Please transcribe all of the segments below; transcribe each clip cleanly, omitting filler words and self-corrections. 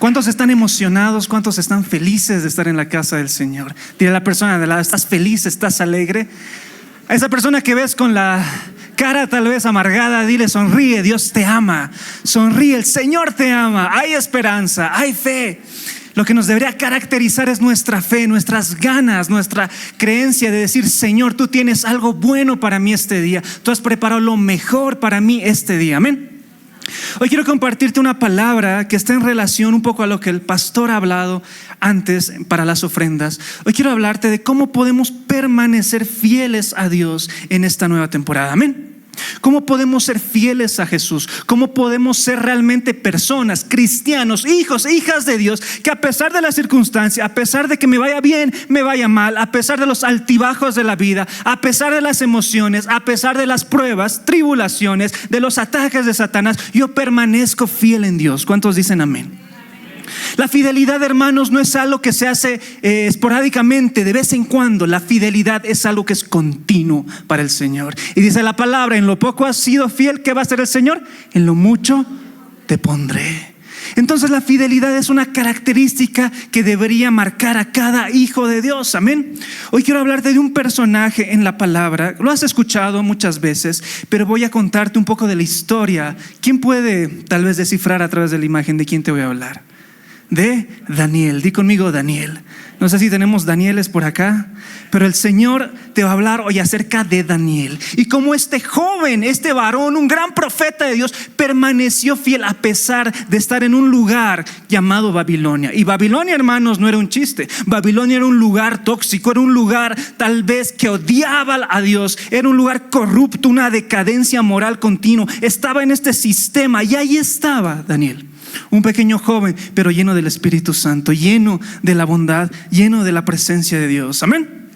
¿Cuántos están emocionados? ¿Cuántos están felices de estar en la casa del Señor? Dile a la persona de lado, ¿estás feliz? ¿Estás alegre? A esa persona que ves con la cara tal vez amargada, dile: sonríe, Dios te ama. Sonríe, el Señor te ama. Hay esperanza, hay fe. Lo que nos debería caracterizar es nuestra fe, nuestras ganas, nuestra creencia de decir: Señor, tú tienes algo bueno para mí este día. Tú has preparado lo mejor para mí este día. Amén. Hoy quiero compartirte una palabra que está en relación un poco a lo que el pastor ha hablado antes para las ofrendas. Hoy quiero hablarte de cómo podemos permanecer fieles a Dios en esta nueva temporada. Amén. ¿Cómo podemos ser fieles a Jesús? ¿Cómo podemos ser realmente personas, cristianos, hijos, hijas de Dios, que a pesar de las circunstancias, a pesar de que me vaya bien, me vaya mal, a pesar de los altibajos de la vida, a pesar de las emociones, a pesar de las pruebas, tribulaciones, de los ataques de Satanás, yo permanezco fiel en Dios? ¿Cuántos dicen amén? La fidelidad, hermanos, no es algo que se hace esporádicamente, de vez en cuando. La fidelidad es algo que es continuo para el Señor. Y dice la palabra: en lo poco has sido fiel, ¿qué va a hacer el Señor? En lo mucho te pondré. Entonces la fidelidad es una característica que debería marcar a cada hijo de Dios. Amén. Hoy quiero hablarte de un personaje en la palabra. Lo has escuchado muchas veces, pero voy a contarte un poco de la historia. ¿Quién puede tal vez descifrar a través de la imagen de quién te voy a hablar? De Daniel. Di conmigo Daniel. No sé si tenemos Danieles por acá, pero el Señor te va a hablar hoy acerca de Daniel y cómo este joven, este varón, un gran profeta de Dios, permaneció fiel a pesar de estar en un lugar llamado Babilonia. Y Babilonia, hermanos, no era un chiste. Babilonia era un lugar tóxico, era un lugar tal vez que odiaba a Dios, era un lugar corrupto, una decadencia moral continua. Estaba en este sistema y ahí estaba Daniel. Un pequeño joven, pero lleno del Espíritu Santo, lleno de la bondad, lleno de la presencia de Dios. Amén.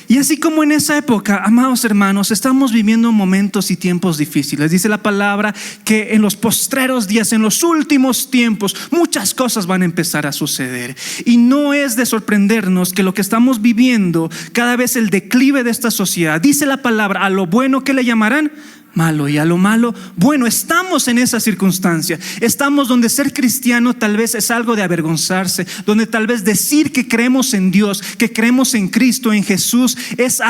Y así como en esa época, amados hermanos, estamos viviendo momentos y tiempos difíciles. Dice la palabra que en los postreros días, en los últimos tiempos, muchas cosas van a empezar a suceder. Y no es de sorprendernos que lo que estamos viviendo, cada vez el declive de esta sociedad. Dice la palabra: a lo bueno, ¿qué le llamarán? Malo, y a lo malo, bueno. Estamos en esa circunstancia. Estamos donde ser cristiano tal vez es algo de avergonzarse, donde tal vez decir que creemos en Dios, que creemos en Cristo, en Jesús, es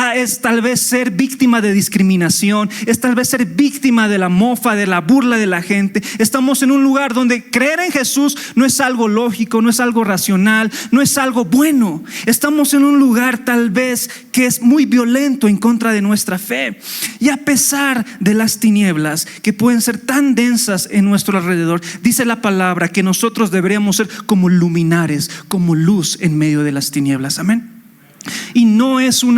tal vez ser víctima de discriminación, es tal vez ser víctima de la mofa, de la burla de la gente. Estamos en un lugar donde creer en Jesús no es algo lógico, no es algo racional, no es algo bueno. Estamos en un lugar tal vez que es muy violento en contra de nuestra fe. Y a pesar de las tinieblas que pueden ser tan densas en nuestro alrededor, dice la palabra que nosotros deberíamos ser como luminares, como luz en medio de las tinieblas. Amén. Y no es un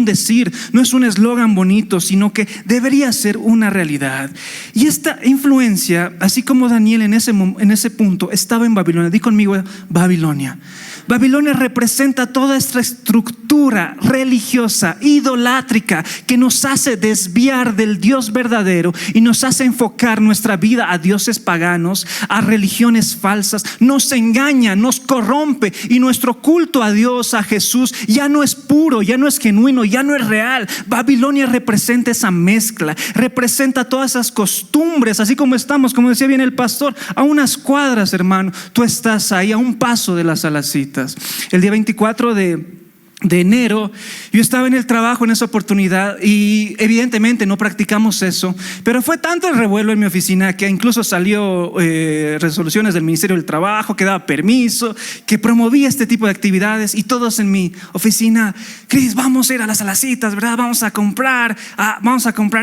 decir, no es un eslogan bonito, sino que debería ser una realidad. Y esta influencia, así como Daniel en ese punto estaba en Babilonia. Di conmigo Babilonia. Babilonia representa toda esta estructura religiosa, idolátrica, que nos hace desviar del Dios verdadero y nos hace enfocar nuestra vida a dioses paganos, a religiones falsas. Nos engaña, nos corrompe, y nuestro culto a Dios, a Jesús, ya no es puro, ya no es genuino, ya no es real. Babilonia representa esa mezcla, representa todas esas costumbres, así como estamos, como decía bien el pastor, a unas cuadras, hermano. Tú estás ahí a un paso de las Salacitas. El día 24 de enero, yo estaba en el trabajo en esa oportunidad y evidentemente no practicamos eso, pero fue tanto el revuelo en mi oficina que incluso salió resoluciones del Ministerio del Trabajo que daba permiso, que promovía este tipo de actividades, y todos en mi oficina: Cris, vamos a ir a las Salacitas, ¿verdad? Vamos a comprar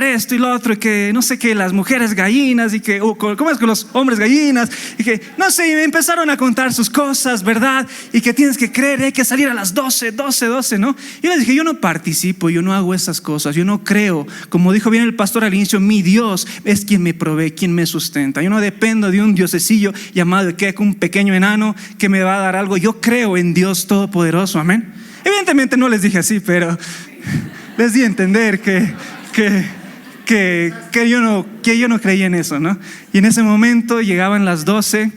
esto y lo otro, y que no sé qué, las mujeres gallinas, y que ¿cómo es que los hombres gallinas? Y que no sé, y me empezaron a contar sus cosas, ¿verdad? Y que tienes que creer, hay que salir a las 12, ¿no? Y les dije: yo no participo, yo no hago esas cosas, yo no creo. Como dijo bien el pastor al inicio, mi Dios es quien me provee, quien me sustenta. Yo no dependo de un diosecillo llamado un pequeño enano que me va a dar algo. Yo creo en Dios Todopoderoso. Amén. Evidentemente no les dije así, pero les di a entender que yo no porque yo no creía en eso, ¿no? Y en ese momento llegaban las 12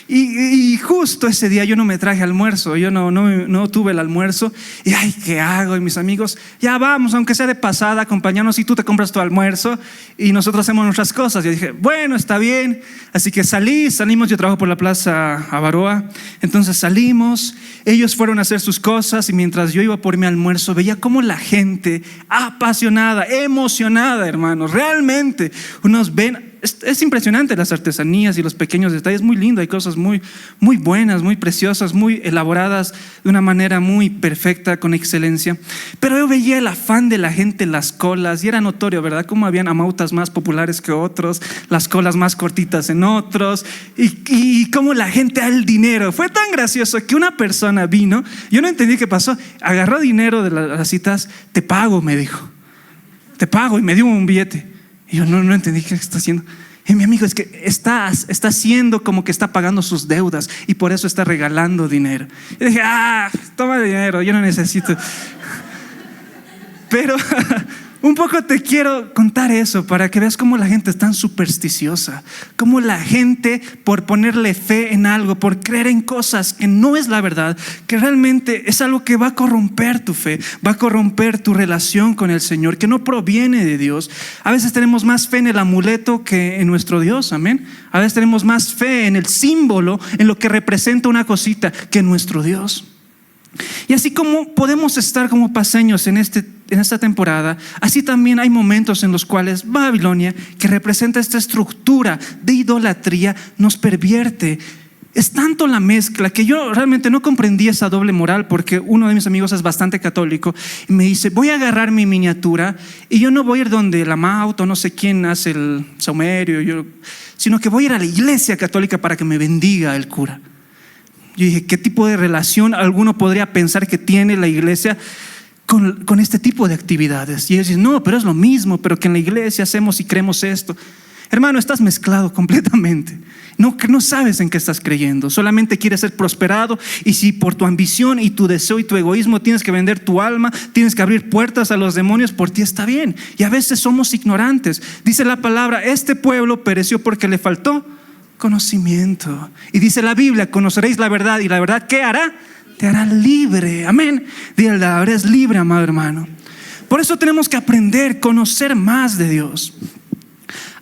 y justo ese día yo no me traje almuerzo, yo no tuve el almuerzo. Y ay, ¿qué hago? Y mis amigos, ya vamos, aunque sea de pasada, acompañarnos y tú te compras tu almuerzo y nosotros hacemos nuestras cosas. Yo dije, bueno, está bien. Así que salimos, yo trabajo por la Plaza Avaroa, entonces salimos, ellos fueron a hacer sus cosas y mientras yo iba por mi almuerzo veía cómo la gente apasionada, emocionada, hermanos, realmente unos ven. Es impresionante las artesanías y los pequeños detalles, muy lindo, hay cosas muy, muy buenas, muy preciosas, muy elaboradas de una manera muy perfecta, con excelencia. Pero yo veía el afán de la gente en las colas y era notorio, ¿verdad? Cómo habían amautas más populares que otros, las colas más cortitas en otros y cómo la gente al dinero. Fue tan gracioso que una persona vino, yo no entendí qué pasó, agarró dinero de las citas, te pago, me dijo, te pago, y me dio un billete. Y yo no entendí qué está haciendo. Y mi amigo, es que está haciendo como que está pagando sus deudas y por eso está regalando dinero. Y dije, toma dinero, yo no necesito. Pero un poco te quiero contar eso para que veas cómo la gente es tan supersticiosa, cómo la gente por ponerle fe en algo, por creer en cosas que no es la verdad, que realmente es algo que va a corromper tu fe, va a corromper tu relación con el Señor, que no proviene de Dios. A veces tenemos más fe en el amuleto que en nuestro Dios, amén. A veces tenemos más fe en el símbolo, en lo que representa una cosita, que en nuestro Dios. Y así como podemos estar como paseños en esta temporada, así también hay momentos en los cuales Babilonia, que representa esta estructura de idolatría, nos pervierte. Es tanto la mezcla que yo realmente no comprendí esa doble moral, porque uno de mis amigos es bastante católico y me dice, voy a agarrar mi miniatura y yo no voy a ir donde la Mauto, no sé quién hace el saumerio, sino que voy a ir a la iglesia católica para que me bendiga el cura. Yo dije, ¿qué tipo de relación alguno podría pensar que tiene la iglesia con este tipo de actividades? Y ellos dicen, no, pero es lo mismo, pero que en la iglesia hacemos y creemos esto. Hermano, estás mezclado completamente. No sabes en qué estás creyendo. Solamente quieres ser prosperado, y si por tu ambición y tu deseo y tu egoísmo tienes que vender tu alma, tienes que abrir puertas a los demonios, por ti está bien. Y a veces somos ignorantes. Dice la palabra, este pueblo pereció porque le faltó conocimiento. Y dice la Biblia, conoceréis la verdad y la verdad ¿qué hará? Te hará libre. Amén. Dile, la verdad es libre, amado hermano. Por eso tenemos que aprender, conocer más de Dios.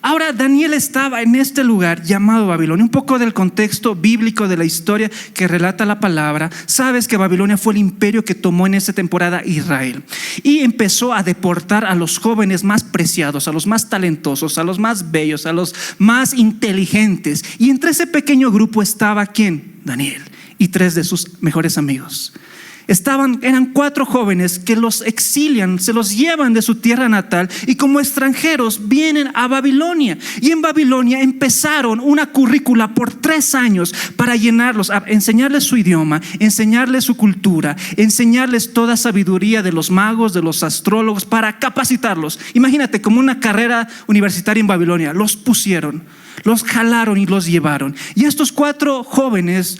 Ahora Daniel estaba en este lugar llamado Babilonia. Un poco del contexto bíblico de la historia que relata la palabra. Sabes que Babilonia fue el imperio que tomó en esa temporada Israel y empezó a deportar a los jóvenes más preciados, a los más talentosos, a los más bellos, a los más inteligentes. Y entre ese pequeño grupo estaba ¿quién? Daniel y 3 de sus mejores amigos. Eran 4 jóvenes que los exilian, se los llevan de su tierra natal y como extranjeros vienen a Babilonia. Y en Babilonia empezaron una currícula por 3 años para llenarlos, enseñarles su idioma, enseñarles su cultura, enseñarles toda sabiduría de los magos, de los astrólogos, para capacitarlos. Imagínate como una carrera universitaria en Babilonia. Los pusieron, los jalaron y los llevaron. Y estos 4 jóvenes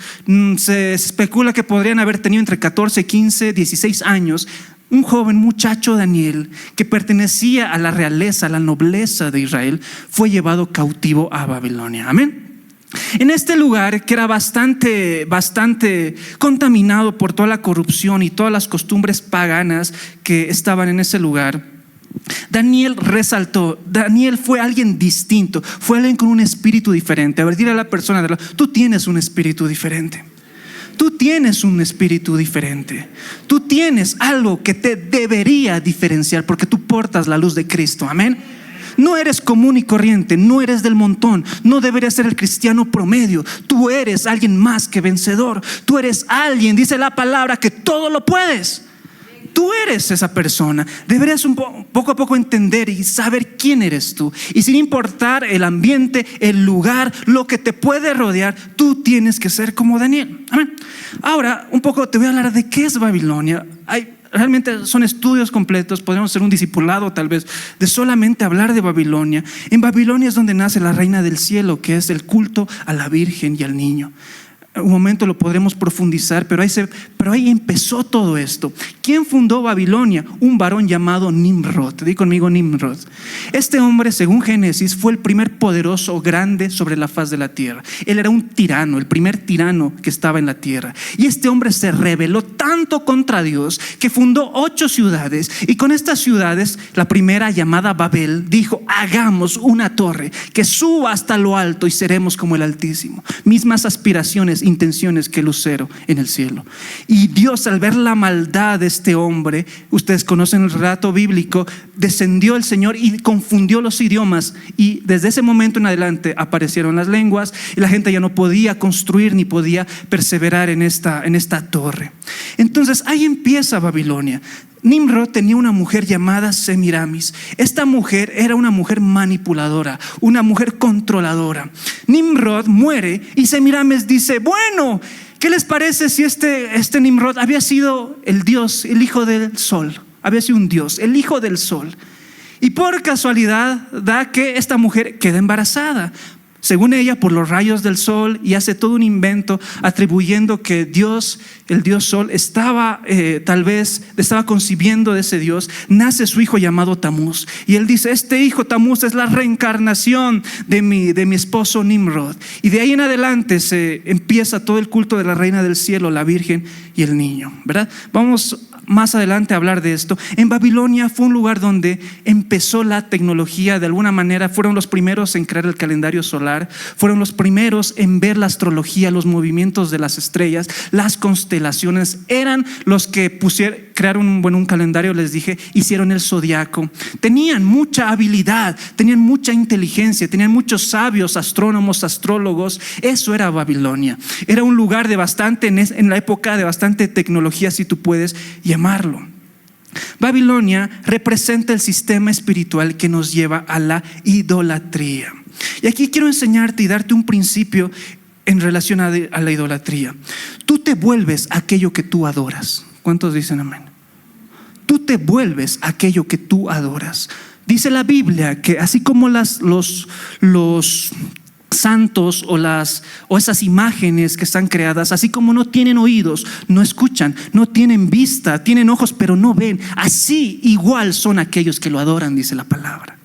se especula que podrían haber tenido entre 14, 15, 16 años. Un joven muchacho Daniel, que pertenecía a la realeza, a la nobleza de Israel, fue llevado cautivo a Babilonia. Amén. En este lugar que era bastante contaminado por toda la corrupción y todas las costumbres paganas que estaban en ese lugar, Daniel resaltó. Daniel fue alguien distinto, fue alguien con un espíritu diferente. A ver, dile a la persona de tú tienes un espíritu diferente. Tú tienes un espíritu diferente. Tú tienes algo que te debería diferenciar porque tú portas la luz de Cristo. Amén. No eres común y corriente, no eres del montón, no deberías ser el cristiano promedio. Tú eres alguien más que vencedor. Tú eres alguien, dice la palabra, que todo lo puedes. Tú eres esa persona. Deberías poco a poco entender y saber quién eres tú. Y sin importar el ambiente, el lugar, lo que te puede rodear, tú tienes que ser como Daniel. Amén. Ahora, un poco te voy a hablar de qué es Babilonia. Realmente son estudios completos. Podríamos hacer un discipulado tal vez de solamente hablar de Babilonia. En Babilonia es donde nace la reina del cielo, que es el culto a la Virgen y al niño. un momento lo podremos profundizar, pero ahí empezó todo esto. ¿Quién fundó Babilonia? Un varón llamado Nimrod. Di conmigo Nimrod. Este hombre, según Génesis, fue el primer poderoso grande sobre la faz de la tierra. Él era un tirano, el primer tirano que estaba en la tierra. Y este hombre se rebeló tanto contra Dios que fundó 8 ciudades. Y con estas ciudades, la primera, llamada Babel, dijo: hagamos una torre que suba hasta lo alto y seremos como el Altísimo. Mismas aspiraciones, intenciones que lucero en el cielo. Y Dios, al ver la maldad de este hombre, ustedes conocen el relato bíblico, descendió el Señor y confundió los idiomas, y desde ese momento en adelante aparecieron las lenguas y la gente ya no podía construir ni podía perseverar en esta torre. Entonces ahí empieza Babilonia. Nimrod tenía una mujer llamada Semiramis. Esta mujer era una mujer manipuladora, una mujer controladora. Nimrod muere y Semiramis dice: bueno, ¿qué les parece si este Nimrod había sido el dios, el hijo del sol? Había sido un dios, el hijo del sol. Y por casualidad da que esta mujer queda embarazada, según ella, por los rayos del sol, y hace todo un invento atribuyendo que Dios, el Dios Sol, estaba concibiendo de ese Dios. Nace su hijo llamado Tamuz, y él dice: este hijo Tamuz es la reencarnación de mi esposo Nimrod. Y de ahí en adelante se empieza todo el culto de la reina del cielo, la Virgen y el niño, ¿verdad? Vamos más adelante a hablar de esto. En Babilonia fue un lugar donde empezó la tecnología. De alguna manera fueron los primeros en crear el calendario solar, fueron los primeros en ver la astrología, los movimientos de las estrellas, las constelaciones. Eran los que crearon un calendario, les dije, hicieron el zodiaco. Tenían mucha habilidad, tenían mucha inteligencia, tenían muchos sabios, astrónomos, astrólogos. Eso era Babilonia. Era un lugar de bastante, en la época, de bastante tecnología, si tú puedes llamarlo. Babilonia representa el sistema espiritual que nos lleva a la idolatría. Y aquí quiero enseñarte y darte un principio en relación a la idolatría. Tú te vuelves aquello que tú adoras. ¿Cuántos dicen amén? Tú te vuelves aquello que tú adoras. Dice la Biblia que así como los santos o esas imágenes que están creadas, así como no tienen oídos, no escuchan, no tienen vista, tienen ojos pero no ven, así igual son aquellos que lo adoran, dice la palabra.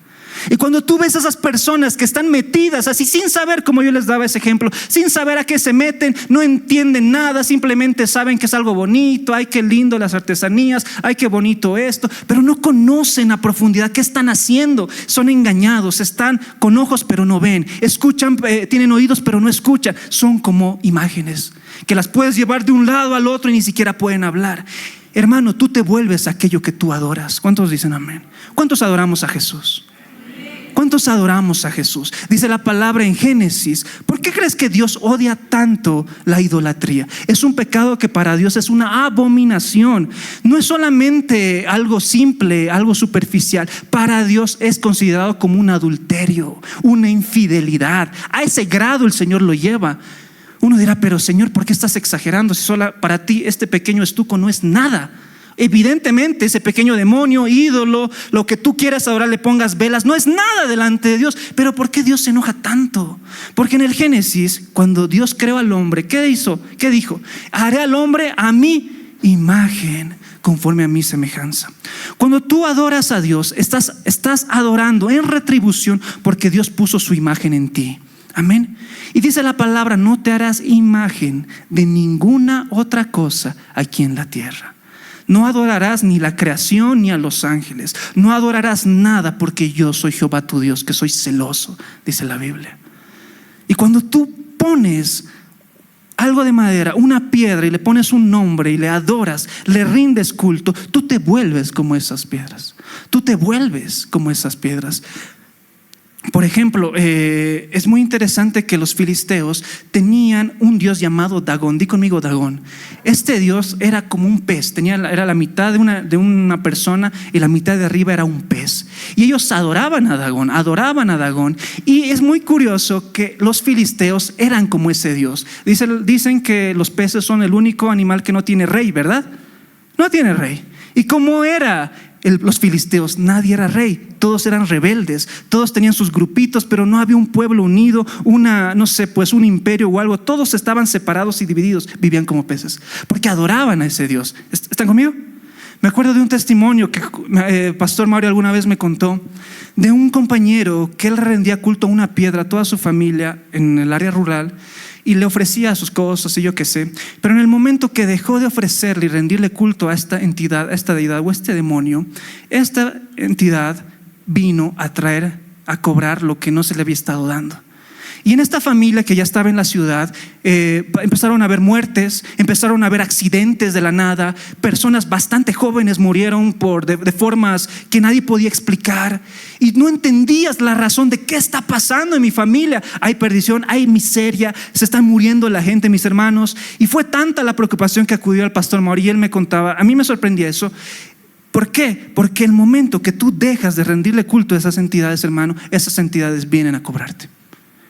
Y cuando tú ves a esas personas que están metidas así, sin saber, como yo les daba ese ejemplo, sin saber a qué se meten, no entienden nada, simplemente saben que es algo bonito, ay qué lindo las artesanías, ay qué bonito esto, pero no conocen a profundidad qué están haciendo. Son engañados, están con ojos pero no ven, escuchan, tienen oídos pero no escuchan. Son como imágenes que las puedes llevar de un lado al otro y ni siquiera pueden hablar. Hermano, tú te vuelves aquello que tú adoras. ¿Cuántos dicen amén? ¿Cuántos adoramos a Jesús? ¿Cuántos adoramos a Jesús? Dice la palabra en Génesis. ¿Por qué crees que Dios odia tanto la idolatría? Es un pecado que para Dios es una abominación. No es solamente algo simple, algo superficial. Para Dios es considerado como un adulterio, una infidelidad. A ese grado el Señor lo lleva. Uno dirá: pero Señor, ¿por qué estás exagerando? Si solo para ti este pequeño estuco no es nada. Evidentemente ese pequeño demonio, ídolo, lo que tú quieras adorar, le pongas velas, no es nada delante de Dios. Pero ¿por qué Dios se enoja tanto? Porque en el Génesis, cuando Dios creó al hombre, ¿qué hizo? ¿Qué dijo? Haré al hombre a mi imagen, conforme a mi semejanza. Cuando tú adoras a Dios, estás adorando en retribución, porque Dios puso su imagen en ti. Amén. Y dice la palabra: no te harás imagen de ninguna otra cosa aquí en la tierra. No adorarás ni la creación ni a los ángeles. No adorarás nada, porque yo soy Jehová tu Dios, que soy celoso, dice la Biblia. Y cuando tú pones algo de madera, una piedra, y le pones un nombre y le adoras, le rindes culto, tú te vuelves como esas piedras. Tú te vuelves como esas piedras. Por ejemplo, es muy interesante que los filisteos tenían un dios llamado Dagón. Di conmigo Dagón. Este dios era como un pez, era la mitad de una persona y la mitad de arriba era un pez. Y ellos adoraban a Dagón. Y es muy curioso que los filisteos eran como ese dios. Dicen que los peces son el único animal que no tiene rey, ¿verdad? No tiene rey. ¿Y cómo era los filisteos, nadie era rey, todos eran rebeldes, todos tenían sus grupitos, pero no había un pueblo unido, un imperio o algo. Todos estaban separados y divididos, vivían como peces, porque adoraban a ese Dios. ¿Están conmigo? Me acuerdo de un testimonio que Pastor Mario alguna vez me contó, de un compañero que él rendía culto a una piedra a toda su familia en el área rural, y le ofrecía sus cosas y yo qué sé, pero en el momento que dejó de ofrecerle y rendirle culto a esta entidad, a esta deidad o a este demonio, esta entidad vino a cobrar lo que no se le había estado dando. Y en esta familia que ya estaba en la ciudad, empezaron a haber muertes, empezaron a haber accidentes de la nada, personas bastante jóvenes murieron de formas que nadie podía explicar, y no entendías la razón de qué está pasando en mi familia. Hay perdición, hay miseria, se están muriendo la gente, mis hermanos. Y fue tanta la preocupación que acudió al pastor Mauri, y él me contaba, a mí me sorprendía eso. ¿Por qué? Porque el momento que tú dejas de rendirle culto a esas entidades, hermano, esas entidades vienen a cobrarte.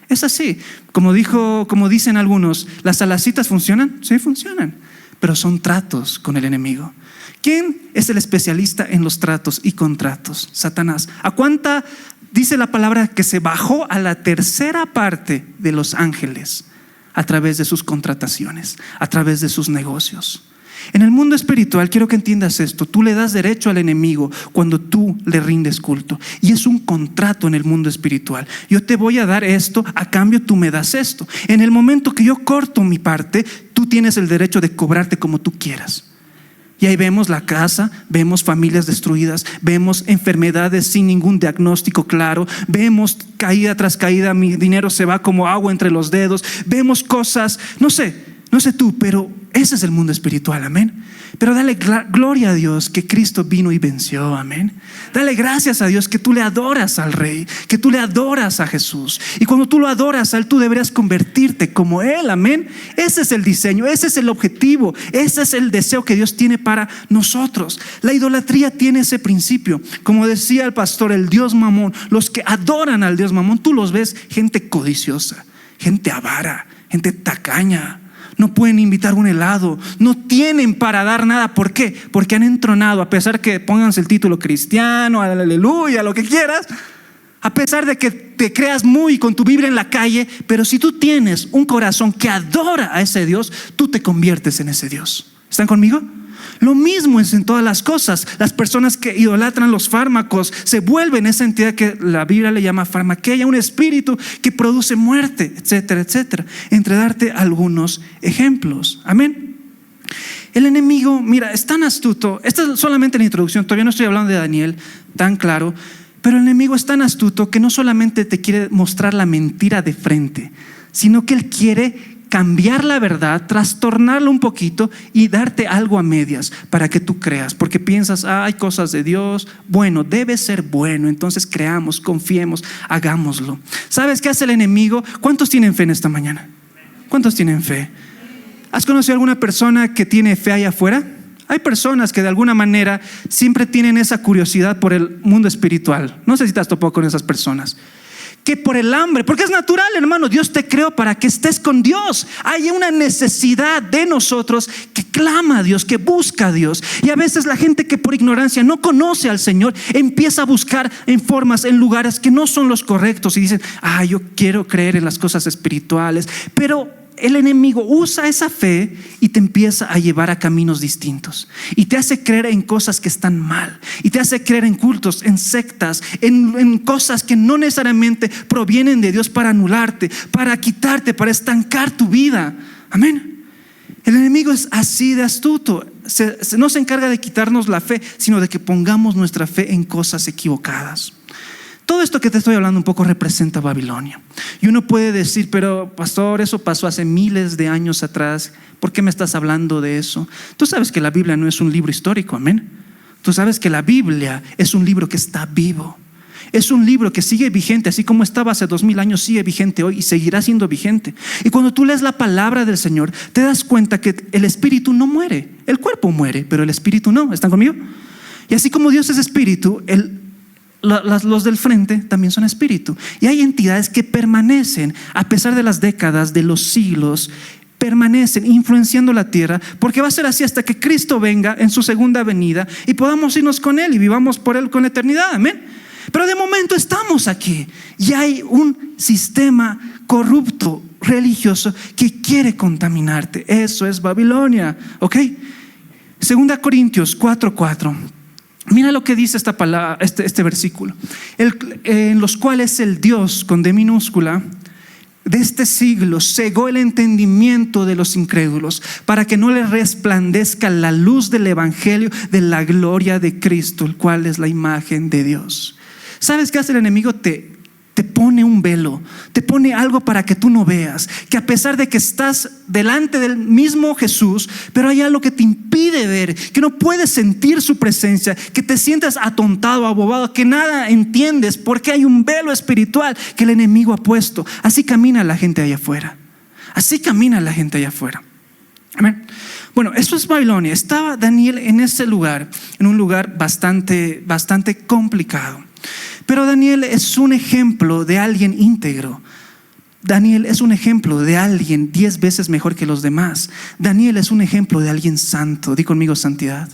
Es así, como dicen algunos, ¿las alacitas funcionan? Sí, funcionan, pero son tratos con el enemigo. ¿Quién es el especialista en los tratos y contratos? Satanás. ¿A cuánta dice la palabra que se bajó a la tercera parte de los ángeles a través de sus contrataciones, a través de sus negocios? En el mundo espiritual, quiero que entiendas esto, tú le das derecho al enemigo cuando tú le rindes culto, y es un contrato en el mundo espiritual. Yo te voy a dar esto, a cambio tú me das esto. En el momento que yo corto mi parte, tú tienes el derecho de cobrarte como tú quieras. Y ahí vemos la casa, vemos familias destruidas, vemos enfermedades sin ningún diagnóstico claro, vemos caída tras caída, mi dinero se va como agua entre los dedos, vemos cosas, no sé tú, pero ese es el mundo espiritual, amén. Pero dale gloria a Dios que Cristo vino y venció, amén. Dale gracias a Dios que tú le adoras al Rey, que tú le adoras a Jesús. Y cuando tú lo adoras a Él, tú deberías convertirte como Él, amén. Ese es el diseño, ese es el objetivo, ese es el deseo que Dios tiene para nosotros. La idolatría tiene ese principio. Como decía el pastor, el Dios Mamón, los que adoran al Dios Mamón, tú los ves gente codiciosa, gente avara, gente tacaña. No pueden invitar un helado, no tienen para dar nada. ¿Por qué? Porque han entronado, a pesar que pónganse el título cristiano, aleluya, lo que quieras, a pesar de que te creas muy con tu Biblia en la calle, pero si tú tienes un corazón que adora a ese Dios, tú te conviertes en ese Dios. ¿Están conmigo? Lo mismo es en todas las cosas. Las personas que idolatran los fármacos se vuelven esa entidad que la Biblia le llama farmaqueia, un espíritu que produce muerte, etcétera, etcétera. Entre darte algunos ejemplos, amén. El enemigo, mira, es tan astuto. Esta es solamente la introducción, todavía no estoy hablando de Daniel tan claro, pero el enemigo es tan astuto que no solamente te quiere mostrar la mentira de frente, sino que él quiere cambiar la verdad, trastornarla un poquito y darte algo a medias para que tú creas, porque piensas, hay cosas de Dios, bueno, debe ser bueno, entonces creamos, confiemos, hagámoslo. ¿Sabes qué hace el enemigo? ¿Cuántos tienen fe en esta mañana? ¿Cuántos tienen fe? ¿Has conocido a alguna persona que tiene fe allá afuera? Hay personas que de alguna manera siempre tienen esa curiosidad por el mundo espiritual. No sé si te has topado con esas personas. Que por el hambre, porque es natural, hermano, Dios te creó para que estés con Dios. Hay una necesidad de nosotros que clama a Dios, que busca a Dios. Y a veces la gente que por ignorancia no conoce al Señor empieza a buscar en formas, en lugares que no son los correctos, y dicen, yo quiero creer en las cosas espirituales, pero el enemigo usa esa fe y te empieza a llevar a caminos distintos, y te hace creer en cosas que están mal, y te hace creer en cultos, en sectas, en cosas que no necesariamente provienen de Dios, para anularte, para quitarte, para estancar tu vida. Amén. El enemigo es así de astuto. No se encarga de quitarnos la fe, sino de que pongamos nuestra fe en cosas equivocadas. Todo esto que te estoy hablando un poco representa Babilonia. Y uno puede decir, pero pastor, eso pasó hace miles de años atrás. ¿Por qué me estás hablando de eso? Tú sabes que la Biblia no es un libro histórico, amén. Tú sabes que la Biblia es un libro que está vivo. Es un libro que sigue vigente, así como estaba hace 2000 años, sigue vigente hoy y seguirá siendo vigente. Y cuando tú lees la palabra del Señor, te das cuenta que el espíritu no muere. El cuerpo muere, pero el espíritu no. ¿Están conmigo? Y así como Dios es espíritu, los del frente también son espíritu. Y hay entidades que permanecen a pesar de las décadas, de los siglos, permanecen influenciando la tierra, porque va a ser así hasta que Cristo venga en su segunda venida y podamos irnos con Él y vivamos por Él con la eternidad. Amén. Pero de momento estamos aquí y hay un sistema corrupto religioso que quiere contaminarte. Eso es Babilonia, ¿ok? 2 Corintios 4:4. Mira lo que dice esta palabra, este versículo. En los cuales el Dios con D minúscula de este siglo cegó el entendimiento de los incrédulos, para que no les resplandezca la luz del evangelio de la gloria de Cristo, el cual es la imagen de Dios. ¿Sabes qué hace el enemigo? Te pone un velo, te pone algo para que tú no veas, que a pesar de que estás delante del mismo Jesús, pero hay algo que te impide ver, que no puedes sentir su presencia, que te sientes atontado, abobado, que nada entiendes, porque hay un velo espiritual que el enemigo ha puesto. Así camina la gente allá afuera. Así camina la gente allá afuera. Amén. Bueno, eso es Babilonia. Estaba Daniel en ese lugar, en un lugar bastante complicado. Pero Daniel es un ejemplo de alguien íntegro. Daniel es un ejemplo de alguien 10 veces mejor que los demás. Daniel es un ejemplo de alguien santo. Di conmigo santidad.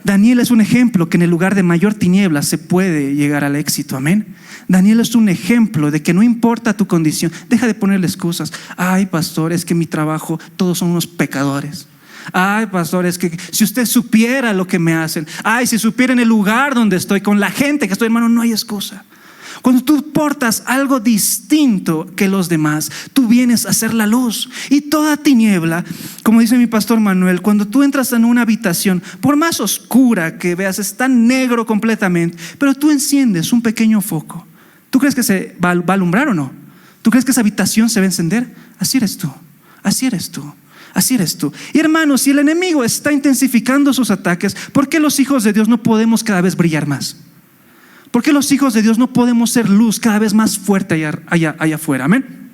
Daniel es un ejemplo que en el lugar de mayor tiniebla se puede llegar al éxito. Amén. Daniel es un ejemplo de que no importa tu condición. Deja de ponerle excusas. Ay, pastor, es que mi trabajo, todos son unos pecadores. Ay, pastor, es que si usted supiera lo que me hacen. Ay, si supiera en el lugar donde estoy, con la gente que estoy, hermano, no hay excusa. Cuando tú portas algo distinto que los demás, tú vienes a hacer la luz. Y toda tiniebla, como dice mi pastor Manuel, cuando tú entras en una habitación, por más oscura que veas, está negro completamente, pero tú enciendes un pequeño foco. ¿Tú crees que se va a alumbrar o no? ¿Tú crees que esa habitación se va a encender? Así eres tú, así eres tú. Así eres tú. Y hermanos, si el enemigo está intensificando sus ataques, ¿por qué los hijos de Dios no podemos cada vez brillar más? ¿Por qué los hijos de Dios no podemos ser luz cada vez más fuerte allá afuera? Amén.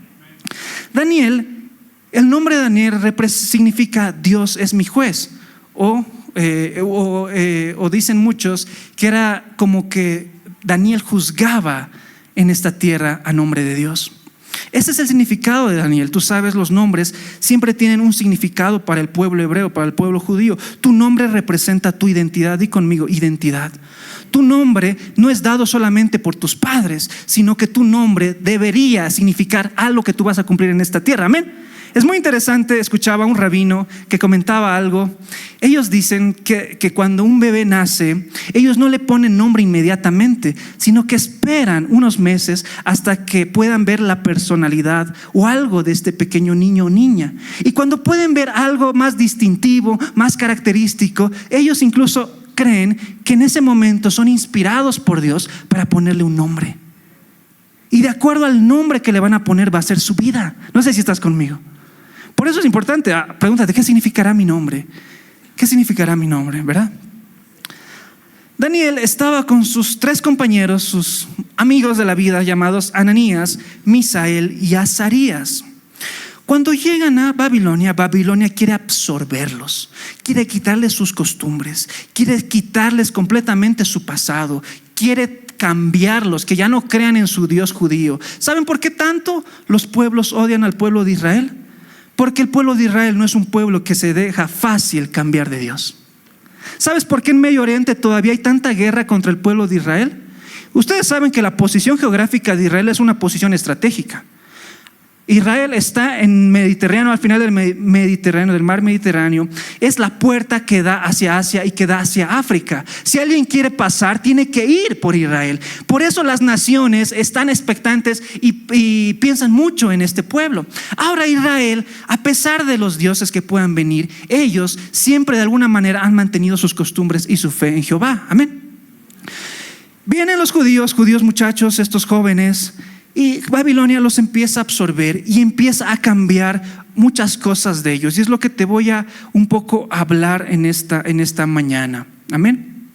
Daniel, el nombre de Daniel significa Dios es mi juez. O dicen muchos que era como que Daniel juzgaba en esta tierra a nombre de Dios. Ese es el significado de Daniel. Tú sabes, los nombres siempre tienen un significado para el pueblo hebreo, para el pueblo judío. Tu nombre representa tu identidad. Di conmigo, identidad. Tu nombre no es dado solamente por tus padres, sino que tu nombre debería significar algo que tú vas a cumplir en esta tierra. Amén. Es muy interesante, escuchaba a un rabino que comentaba algo. Ellos dicen que cuando un bebé nace, ellos no le ponen nombre inmediatamente, sino que esperan unos meses hasta que puedan ver la personalidad o algo de este pequeño niño o niña. Y cuando pueden ver algo más distintivo, más característico, ellos incluso creen que en ese momento son inspirados por Dios para ponerle un nombre. Y de acuerdo al nombre que le van a poner va a ser su vida. No sé si estás conmigo. Por eso es importante, pregúntate, ¿qué significará mi nombre? ¿Qué significará mi nombre? ¿Verdad? Daniel estaba con sus 3 compañeros, sus amigos de la vida, llamados Ananías, Misael y Azarías. Cuando llegan a Babilonia, Babilonia quiere absorberlos, quiere quitarles sus costumbres, quiere quitarles completamente su pasado, quiere cambiarlos, que ya no crean en su Dios judío. ¿Saben por qué tanto los pueblos odian al pueblo de Israel? Porque el pueblo de Israel no es un pueblo que se deja fácil cambiar de Dios. ¿Sabes por qué en Medio Oriente todavía hay tanta guerra contra el pueblo de Israel? Ustedes saben que la posición geográfica de Israel es una posición estratégica. Israel está en Mediterráneo, al final del Mediterráneo, del mar Mediterráneo. Es la puerta que da hacia Asia y que da hacia África. Si alguien quiere pasar, tiene que ir por Israel. Por eso las naciones están expectantes y piensan mucho en este pueblo. Ahora Israel, a pesar de los dioses que puedan venir, ellos siempre de alguna manera han mantenido sus costumbres y su fe en Jehová. Amén. Vienen los judíos muchachos, estos jóvenes, y Babilonia los empieza a absorber y empieza a cambiar muchas cosas de ellos. Y es lo que te voy a un poco hablar en esta mañana. Amén.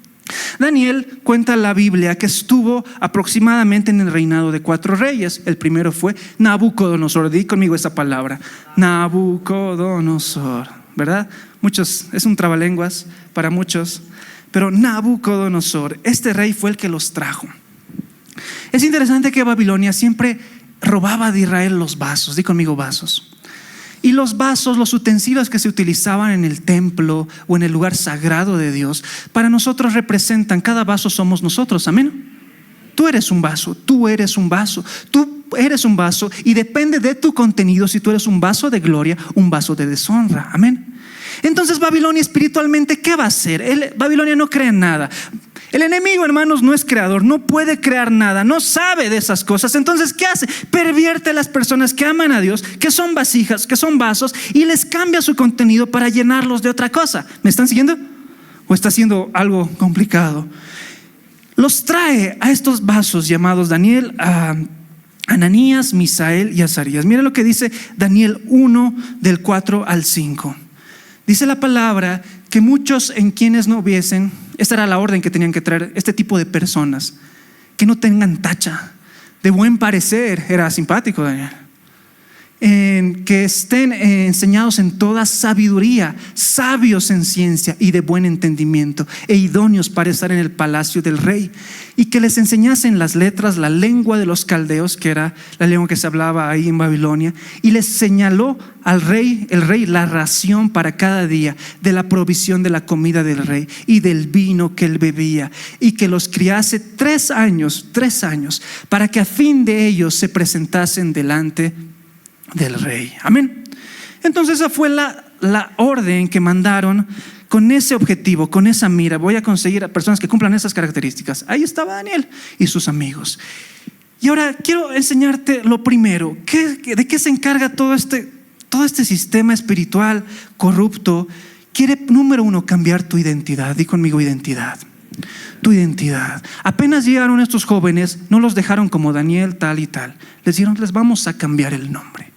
Daniel cuenta la Biblia que estuvo aproximadamente en el reinado de 4 reyes. El primero fue Nabucodonosor. Di conmigo esa palabra, Nabucodonosor, ¿verdad? Muchos, es un trabalenguas para muchos, pero Nabucodonosor, este rey fue el que los trajo. Es interesante que Babilonia siempre robaba de Israel los vasos. Di conmigo vasos. Y los vasos, los utensilios que se utilizaban en el templo o en el lugar sagrado de Dios, para nosotros representan, cada vaso somos nosotros, amén. Tú eres un vaso, tú eres un vaso, tú eres un vaso, y depende de tu contenido si tú eres un vaso de gloria, un vaso de deshonra, amén. Entonces Babilonia espiritualmente, ¿qué va a hacer? Babilonia no crea en nada. El enemigo, hermanos, no es creador, no puede crear nada, no sabe de esas cosas. Entonces, ¿qué hace? Pervierte a las personas que aman a Dios, que son vasijas, que son vasos, y les cambia su contenido para llenarlos de otra cosa. ¿Me están siguiendo? ¿O está siendo algo complicado? Los trae a estos vasos llamados Daniel, a Ananías, Misael y Azarías. Mira lo que dice Daniel 1 del 4 al 5. Dice la palabra que muchos en quienes no hubiesen, esta era la orden que tenían que traer este tipo de personas, que no tengan tacha, de buen parecer, era simpático Daniel, que estén enseñados en toda sabiduría, sabios en ciencia y de buen entendimiento, e idóneos para estar en el palacio del rey, y que les enseñasen las letras, la lengua de los caldeos, que era la lengua que se hablaba ahí en Babilonia, y les señaló al rey, el rey, la ración para cada día de la provisión de la comida del rey y del vino que él bebía, y que los criase 3 años, para que a fin de ellos se presentasen delante del rey. Amén. Entonces esa fue la orden que mandaron con ese objetivo, con esa mira. Voy a conseguir a personas que cumplan esas características. Ahí estaba Daniel y sus amigos. Y ahora quiero enseñarte lo primero. ¿De qué se encarga todo este sistema espiritual corrupto? Quiere, número 1, cambiar tu identidad. Di conmigo identidad. Tu identidad. Apenas llegaron estos jóvenes, no los dejaron como Daniel tal y tal. Les dijeron, les vamos a cambiar el nombre.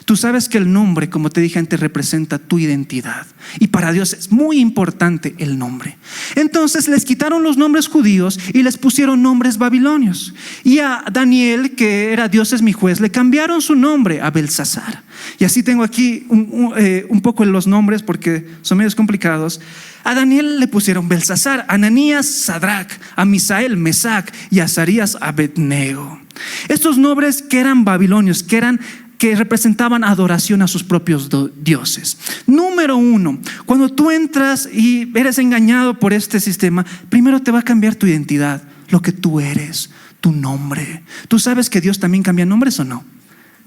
Tú sabes que el nombre, como te dije antes, representa tu identidad, y para Dios es muy importante el nombre. Entonces les quitaron los nombres judíos y les pusieron nombres babilonios. Y a Daniel, que era Dios es mi juez, le cambiaron su nombre a Belsasar. Y así tengo aquí un poco los nombres porque son medios complicados. A Daniel le pusieron Belsasar, a Ananías Sadrac, a Misael Mesac y a Azarías Abednego. Estos nombres que eran babilonios, que representaban adoración a sus propios dioses. Número 1, cuando tú entras y eres engañado por este sistema, primero te va a cambiar tu identidad, lo que tú eres, tu nombre. ¿Tú sabes que Dios también cambia nombres o no?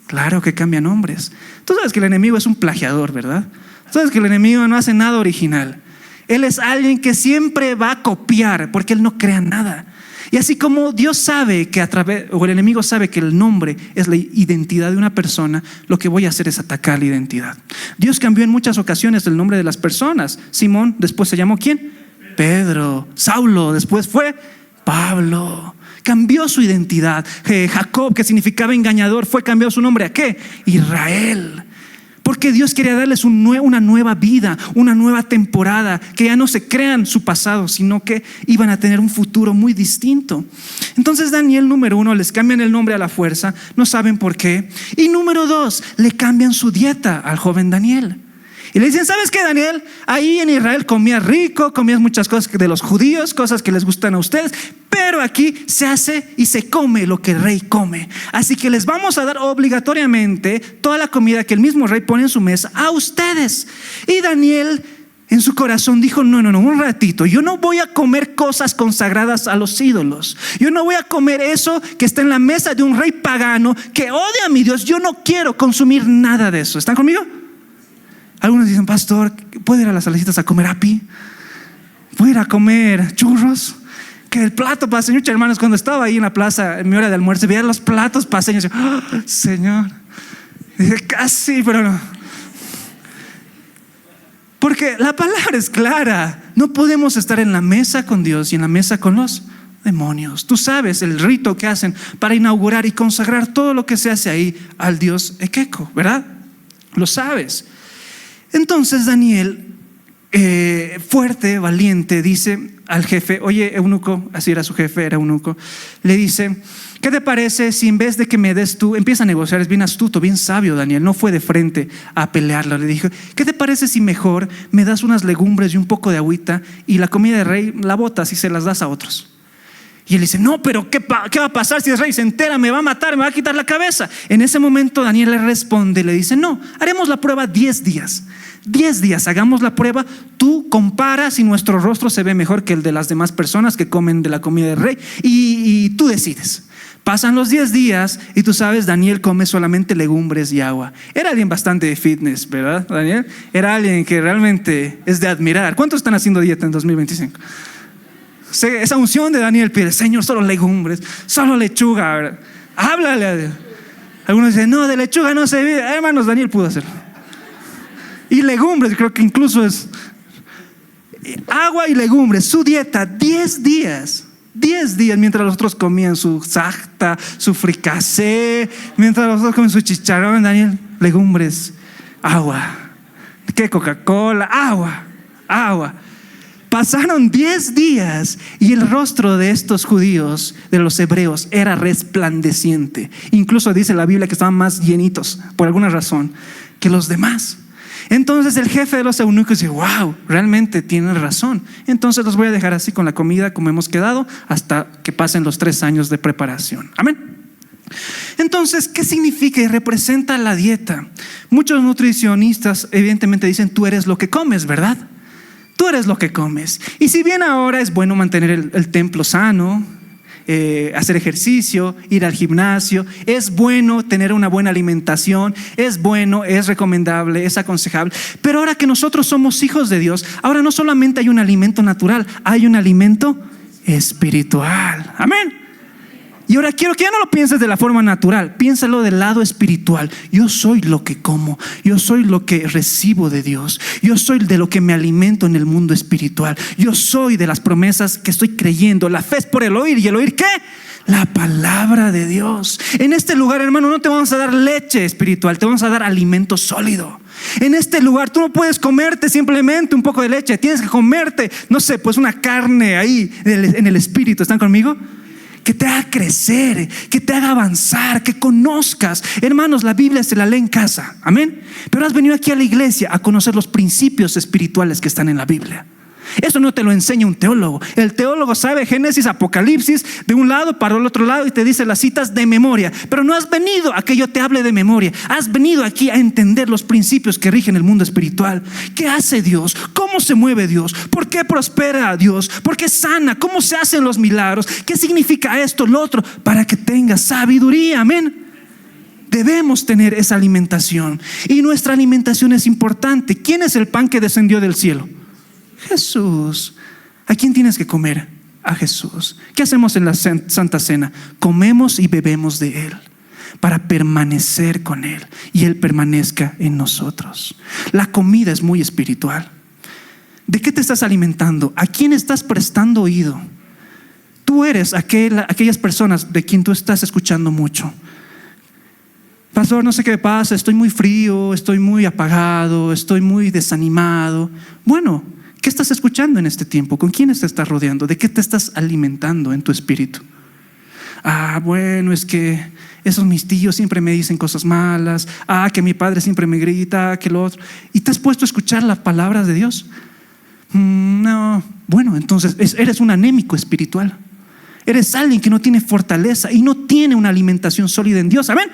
Claro que cambia nombres. Tú sabes que el enemigo es un plagiador, ¿verdad? Tú sabes que el enemigo no hace nada original. Él es alguien que siempre va a copiar, porque él no crea nada. Y así como Dios sabe que o el enemigo sabe que el nombre es la identidad de una persona, lo que voy a hacer es atacar la identidad. Dios cambió en muchas ocasiones el nombre de las personas. Simón después se llamó ¿quién? Pedro. Saulo después fue Pablo. Cambió su identidad. Jacob, que significaba engañador, cambió su nombre ¿a qué? Israel. Porque Dios quería darles una nueva vida, una nueva temporada, que ya no se crean su pasado, sino que iban a tener un futuro muy distinto. Entonces Daniel, número 1, les cambian el nombre a la fuerza, no saben por qué. Y número 2, le cambian su dieta al joven Daniel. Y le dicen, ¿sabes qué, Daniel? Ahí en Israel comías rico, comías muchas cosas de los judíos, cosas que les gustan a ustedes, pero aquí se hace y se come lo que el rey come. Así que les vamos a dar obligatoriamente toda la comida que el mismo rey pone en su mesa a ustedes. Y Daniel en su corazón dijo, no, un ratito, yo no voy a comer cosas consagradas a los ídolos. Yo no voy a comer eso que está en la mesa de un rey pagano que odia a mi Dios. Yo no quiero consumir nada de eso. ¿Están conmigo? Algunos dicen, pastor, ¿puedo ir a las salecitas a comer api? ¿Puedo ir a comer churros? Que el plato paseño, hermanos, cuando estaba ahí en la plaza en mi hora de almuerzo, veía los platos paseños y, oh, Señor, dije, casi, pero no. Porque la palabra es clara. No podemos estar en la mesa con Dios y en la mesa con los demonios. Tú sabes el rito que hacen para inaugurar y consagrar todo lo que se hace ahí al Dios Ekeko, ¿verdad? Lo sabes. Entonces Daniel, fuerte, valiente, dice al jefe, oye, eunuco, así era su jefe, era eunuco, le dice, ¿qué te parece si en vez de que me des tú, empieza a negociar? Es bien astuto, bien sabio Daniel, no fue de frente a pelearlo. Le dijo, ¿qué te parece si mejor me das unas legumbres y un poco de agüita, y la comida del rey la botas y se las das a otros? Y él dice, no, pero ¿qué va a pasar si el rey se entera? Me va a matar, me va a quitar la cabeza. En ese momento Daniel le responde, le dice, no, haremos la prueba 10 días. 10 días, hagamos la prueba. Tú comparas y nuestro rostro se ve mejor que el de las demás personas que comen de la comida del rey. Y tú decides. Pasan los 10 días y tú sabes, Daniel come solamente legumbres y agua. Era alguien bastante de fitness, ¿verdad, Daniel? Era alguien que realmente es de admirar. ¿Cuántos están haciendo dieta en 2025? Esa unción de Daniel pide, Señor, solo legumbres, solo lechuga, ¿verdad? Háblale a Dios. Algunos dicen, no, de lechuga no se vive. Hermanos, Daniel pudo hacerlo. Y legumbres, creo que incluso es agua y legumbres. Su dieta, 10 días. 10 días mientras los otros comían su sajta, su fricasé, mientras los otros comen su chicharrón, Daniel, legumbres, agua. ¿Qué? Coca-Cola, agua. Pasaron 10 días y el rostro de estos judíos, de los hebreos, era resplandeciente. Incluso dice la Biblia que estaban más llenitos, por alguna razón, que los demás. Entonces el jefe de los eunucos dice, wow, realmente tienen razón. Entonces los voy a dejar así con la comida como hemos quedado hasta que pasen los 3 años de preparación. Amén. Entonces, ¿qué significa y representa la dieta? Muchos nutricionistas evidentemente dicen, tú eres lo que comes, ¿verdad? Tú eres lo que comes. Y si bien ahora es bueno mantener el templo sano, hacer ejercicio, ir al gimnasio, es bueno tener una buena alimentación, es bueno, es recomendable, es aconsejable. Pero ahora que nosotros somos hijos de Dios, ahora no solamente hay un alimento natural, hay un alimento espiritual. Amén. Y ahora quiero que ya no lo pienses de la forma natural, piénsalo del lado espiritual. Yo soy lo que como, yo soy lo que recibo de Dios, yo soy de lo que me alimento en el mundo espiritual, yo soy de las promesas que estoy creyendo. La fe es por el oír, y el oír ¿qué? La palabra de Dios. En este lugar, hermano, no te vamos a dar leche espiritual, te vamos a dar alimento sólido. En este lugar tú no puedes comerte simplemente un poco de leche, tienes que comerte, no sé, pues una carne ahí en el espíritu. ¿Están conmigo? Que te haga crecer, que te haga avanzar, que conozcas. Hermanos, la Biblia se la lee en casa, amén. Pero has venido aquí a la iglesia a conocer los principios espirituales que están en la Biblia. Eso no te lo enseña un teólogo. El teólogo sabe Génesis, Apocalipsis de un lado para el otro lado y te dice las citas de memoria. Pero no has venido a que yo te hable de memoria. Has venido aquí a entender los principios que rigen el mundo espiritual. ¿Qué hace Dios? ¿Cómo se mueve Dios? ¿Por qué prospera Dios? ¿Por qué sana? ¿Cómo se hacen los milagros? ¿Qué significa esto, lo otro? Para que tengas sabiduría, amén. Debemos tener esa alimentación. Y nuestra alimentación es importante. ¿Quién es el pan que descendió del cielo? Jesús. ¿A quién tienes que comer? A Jesús. ¿Qué hacemos en la Santa Cena? Comemos y bebemos de Él para permanecer con Él y Él permanezca en nosotros. La comida es muy espiritual. ¿De qué te estás alimentando? ¿A quién estás prestando oído? Tú eres aquellas personas de quien tú estás escuchando mucho. Pastor, no sé qué pasa, estoy muy frío, estoy muy apagado, estoy muy desanimado. Bueno, ¿qué estás escuchando en este tiempo? ¿Con quiénes te estás rodeando? ¿De qué te estás alimentando en tu espíritu? Bueno, es que esos mis tíos siempre me dicen cosas malas. Que mi padre siempre me grita, que lo otro. ¿Y te has puesto a escuchar las palabras de Dios? No. Bueno, entonces eres un anémico espiritual. Eres alguien que no tiene fortaleza y no tiene una alimentación sólida en Dios. Amén.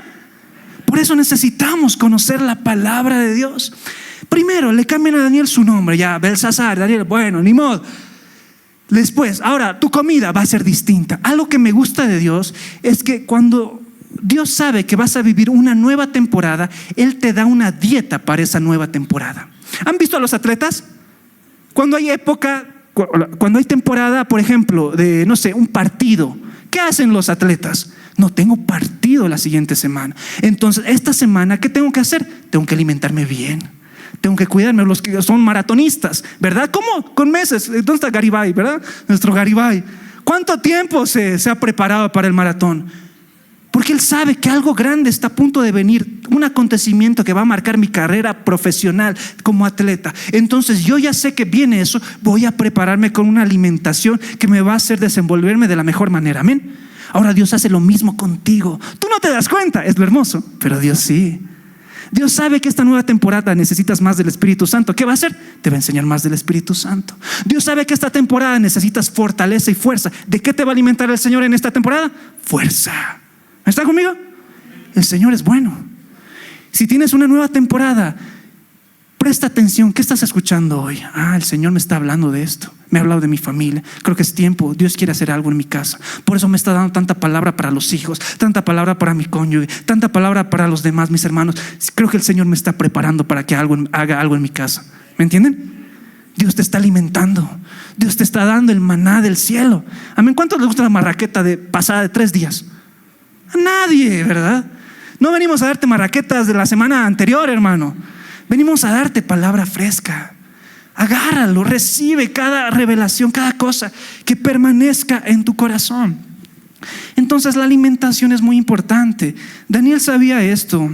Por eso necesitamos conocer la palabra de Dios. Primero le cambian a Daniel su nombre, ya Belsasar, Daniel, bueno, ni modo. Después, ahora tu comida va a ser distinta. Algo que me gusta de Dios es que cuando Dios sabe que vas a vivir una nueva temporada, Él te da una dieta para esa nueva temporada. ¿Han visto a los atletas? Cuando hay época, cuando hay temporada, por ejemplo, de, no sé, un partido, ¿qué hacen los atletas? No tengo partido la siguiente semana. Entonces, esta semana, ¿qué tengo que hacer? Tengo que alimentarme bien. Tengo que cuidarme, los que son maratonistas, ¿verdad? ¿Cómo? Con meses. ¿Dónde está Garibay, verdad? Nuestro Garibay. ¿Cuánto tiempo se ha preparado para el maratón? Porque él sabe que algo grande está a punto de venir, un acontecimiento que va a marcar mi carrera profesional como atleta. Entonces yo ya sé que viene eso, voy a prepararme con una alimentación que me va a hacer desenvolverme de la mejor manera. Amén. Ahora Dios hace lo mismo contigo. Tú no te das cuenta, es lo hermoso, pero Dios sí. Dios sabe que esta nueva temporada necesitas más del Espíritu Santo. ¿Qué va a hacer? Te va a enseñar más del Espíritu Santo. Dios sabe que esta temporada necesitas fortaleza y fuerza. ¿De qué te va a alimentar el Señor en esta temporada? Fuerza. ¿Está conmigo? El Señor es bueno. Si tienes una nueva temporada, presta atención. ¿Qué estás escuchando hoy? El Señor me está hablando de esto. Me ha hablado de mi familia. Creo que es tiempo. Dios quiere hacer algo en mi casa. Por eso me está dando tanta palabra para los hijos, tanta palabra para mi cónyuge, tanta palabra para los demás, mis hermanos. Creo que el Señor me está preparando para que haga algo en mi casa. ¿Me entienden? Dios te está alimentando. Dios te está dando el maná del cielo. Amén. ¿Cuántos les gusta la marraqueta pasada de 3 días? A nadie, ¿verdad? No venimos a darte marraquetas de la semana anterior, hermano. Venimos a darte palabra fresca. Agárralo, recibe cada revelación, cada cosa que permanezca en tu corazón. Entonces la alimentación es muy importante. Daniel sabía esto.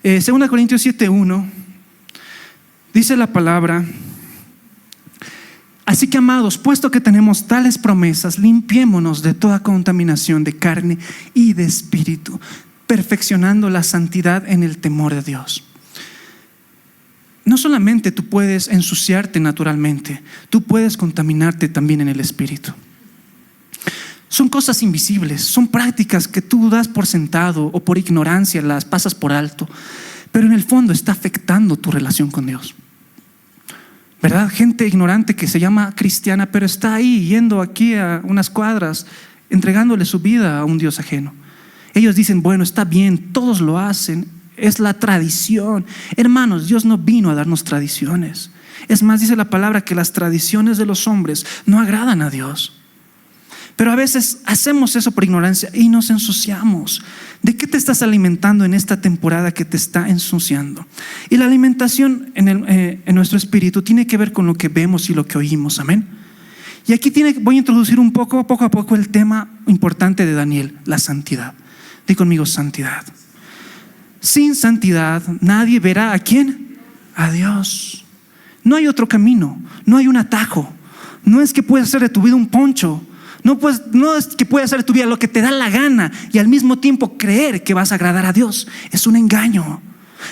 2 Corintios 7:1 dice la palabra: así que, amados, puesto que tenemos tales promesas, limpiémonos de toda contaminación de carne y de espíritu, perfeccionando la santidad en el temor de Dios. No solamente tú puedes ensuciarte naturalmente, tú puedes contaminarte también en el espíritu. Son cosas invisibles, son prácticas que tú das por sentado o por ignorancia las pasas por alto, pero en el fondo está afectando tu relación con Dios. ¿Verdad? Gente ignorante que se llama cristiana, pero está ahí yendo aquí a unas cuadras, entregándole su vida a un Dios ajeno. Ellos dicen, bueno, está bien, todos lo hacen, es la tradición. Hermanos, Dios no vino a darnos tradiciones. Es más, dice la palabra que las tradiciones de los hombres no agradan a Dios. Pero a veces hacemos eso por ignorancia y nos ensuciamos. ¿De qué te estás alimentando en esta temporada que te está ensuciando? Y la alimentación en nuestro espíritu tiene que ver con lo que vemos y lo que oímos. Amén. Y aquí voy a introducir poco a poco el tema importante de Daniel, la santidad. Di conmigo, santidad. Sin santidad nadie verá ¿a quién? A Dios. No hay otro camino, no hay un atajo. No es que puedas hacer de tu vida un poncho. No es que puedas hacer de tu vida lo que te da la gana y al mismo tiempo creer que vas a agradar a Dios. Es un engaño.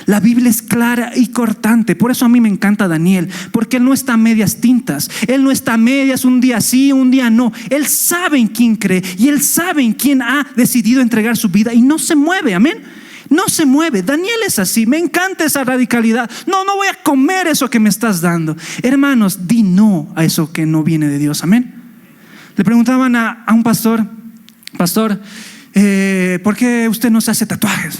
La Biblia es clara y cortante. Por eso a mí me encanta Daniel, porque él no está a medias tintas. Él no está a medias, un día sí, un día no. Él sabe en quién cree y él sabe en quién ha decidido entregar su vida y no se mueve. Amén. No se mueve. Daniel es así. Me encanta esa radicalidad. No voy a comer eso que me estás dando. Hermanos, di no a eso que no viene de Dios. Amén. Le preguntaban a un pastor, ¿por qué usted no se hace tatuajes?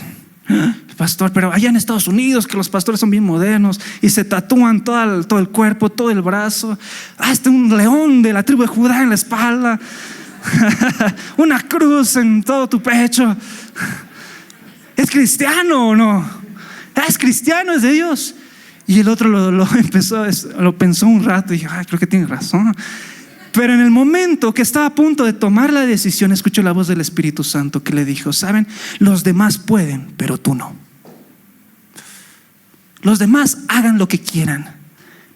Pastor, pero allá en Estados Unidos que los pastores son bien modernos y se tatúan todo el cuerpo, todo el brazo, hasta un león de la tribu de Judá en la espalda, una cruz en todo tu pecho. ¿Es cristiano o no? ¿Es cristiano? ¿Es de Dios? Y el otro lo pensó un rato y dijo, creo que tiene razón. Pero en el momento que estaba a punto de tomar la decisión, escuchó la voz del Espíritu Santo que le dijo, ¿saben? Los demás pueden, pero tú no. Los demás hagan lo que quieran,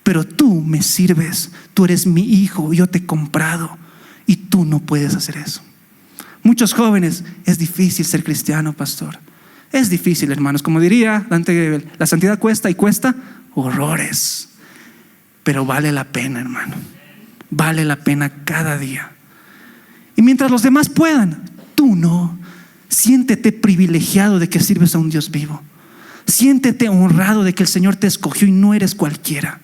pero tú me sirves. Tú eres mi hijo, yo te he comprado y tú no puedes hacer eso. Muchos jóvenes, es difícil ser cristiano, pastor. Es difícil, hermanos. Como diría Dante Gebel, la santidad cuesta y cuesta horrores, pero vale la pena, hermano. Vale la pena cada día. Y mientras los demás puedan, tú no. Siéntete privilegiado de que sirves a un Dios vivo. Siéntete honrado de que el Señor te escogió y no eres cualquiera.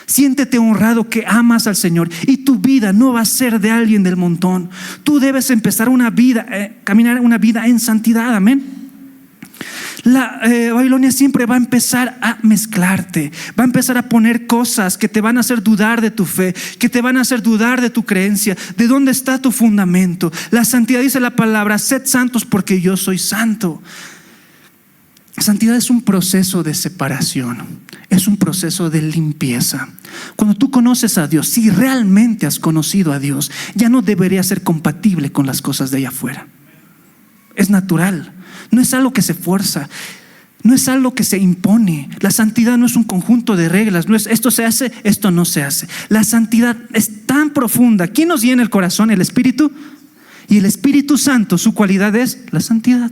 Siéntete honrado que amas al Señor y tu vida no va a ser de alguien del montón. Tú debes empezar caminar una vida en santidad. Amén. La Babilonia siempre va a empezar a mezclarte, va a empezar a poner cosas que te van a hacer dudar de tu fe, que te van a hacer dudar de tu creencia, de dónde está tu fundamento. La santidad, dice la palabra, sed santos porque yo soy santo. Santidad es un proceso de separación, es un proceso de limpieza. Cuando tú conoces a Dios, si realmente has conocido a Dios, ya no debería ser compatible con las cosas de allá afuera. Es natural. No es algo que se fuerza, no es algo que se impone. La santidad no es un conjunto de reglas, no es esto se hace, esto no se hace. La santidad es tan profunda. ¿Quién nos llena el corazón? El Espíritu. Y el Espíritu Santo, su cualidad es la santidad.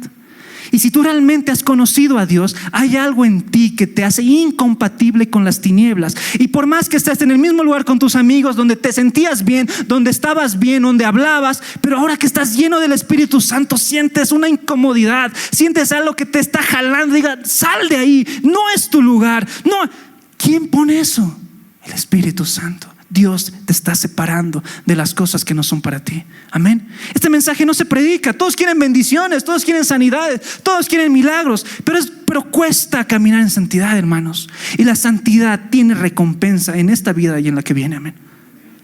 Y si tú realmente has conocido a Dios, hay algo en ti que te hace incompatible con las tinieblas. Y por más que estés en el mismo lugar con tus amigos, donde te sentías bien, donde estabas bien, donde hablabas, pero ahora que estás lleno del Espíritu Santo, sientes una incomodidad, sientes algo que te está jalando. Diga, sal de ahí, no es tu lugar. No, ¿quién pone eso? El Espíritu Santo. Dios te está separando de las cosas que no son para ti. Amén. Este mensaje no se predica. Todos quieren bendiciones, todos quieren sanidades, todos quieren milagros, pero cuesta caminar en santidad, hermanos. Y la santidad tiene recompensa en esta vida y en la que viene. Amén.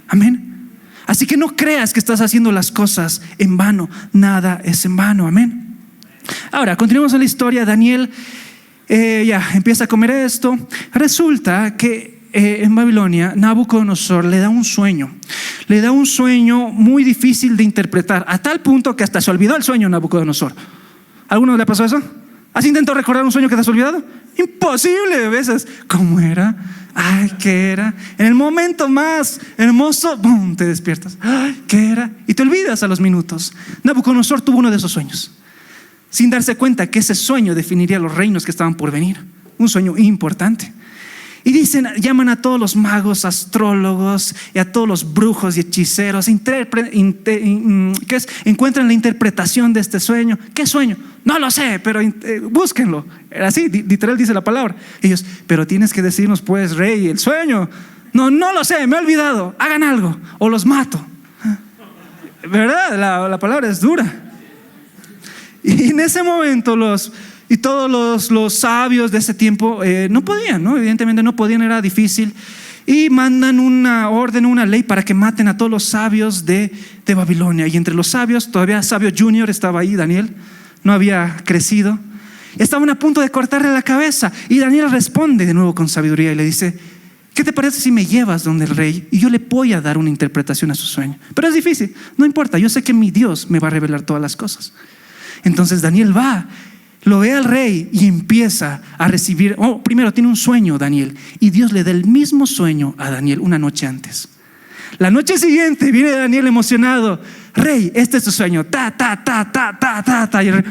Amén. Así que no creas que estás haciendo las cosas en vano. Nada es en vano. Amén. Ahora, continuemos en la historia. Daniel ya empieza a comer esto. Resulta que en Babilonia, Nabucodonosor le da un sueño muy difícil de interpretar, a tal punto que hasta se olvidó el sueño Nabucodonosor. ¿Alguno le pasó eso? ¿Has intentado recordar un sueño que te has olvidado? Imposible a veces. ¿Cómo era? Ay, ¿qué era? En el momento más hermoso, ¡bum!, te despiertas. Ay, ¿qué era? Y te olvidas a los minutos. Nabucodonosor tuvo uno de esos sueños, sin darse cuenta que ese sueño definiría los reinos que estaban por venir. Un sueño importante. Y dicen, llaman a todos los magos, astrólogos y a todos los brujos y hechiceros, encuentran la interpretación de este sueño. ¿Qué sueño? No lo sé, pero búsquenlo. Era así, literal dice la palabra. Ellos, pero tienes que decirnos pues, rey, el sueño. No lo sé, me he olvidado. Hagan algo o los mato. ¿Verdad? La palabra es dura. Y en ese momento todos los sabios de ese tiempo no podían, ¿no? Evidentemente no podían, era difícil. Y mandan una orden, una ley para que maten a todos los sabios de Babilonia. Y entre los sabios, todavía sabio junior estaba ahí, Daniel, no había crecido. Estaban a punto de cortarle la cabeza. Y Daniel responde de nuevo con sabiduría y le dice, ¿qué te parece si me llevas donde el rey y yo le voy a dar una interpretación a su sueño? Pero es difícil, no importa, yo sé que mi Dios me va a revelar todas las cosas. Entonces Daniel va, lo ve al rey y empieza a recibir. Primero tiene un sueño Daniel, y Dios le da el mismo sueño a Daniel una noche antes. La noche siguiente viene Daniel emocionado, rey, este es tu sueño, ta. Y el rey,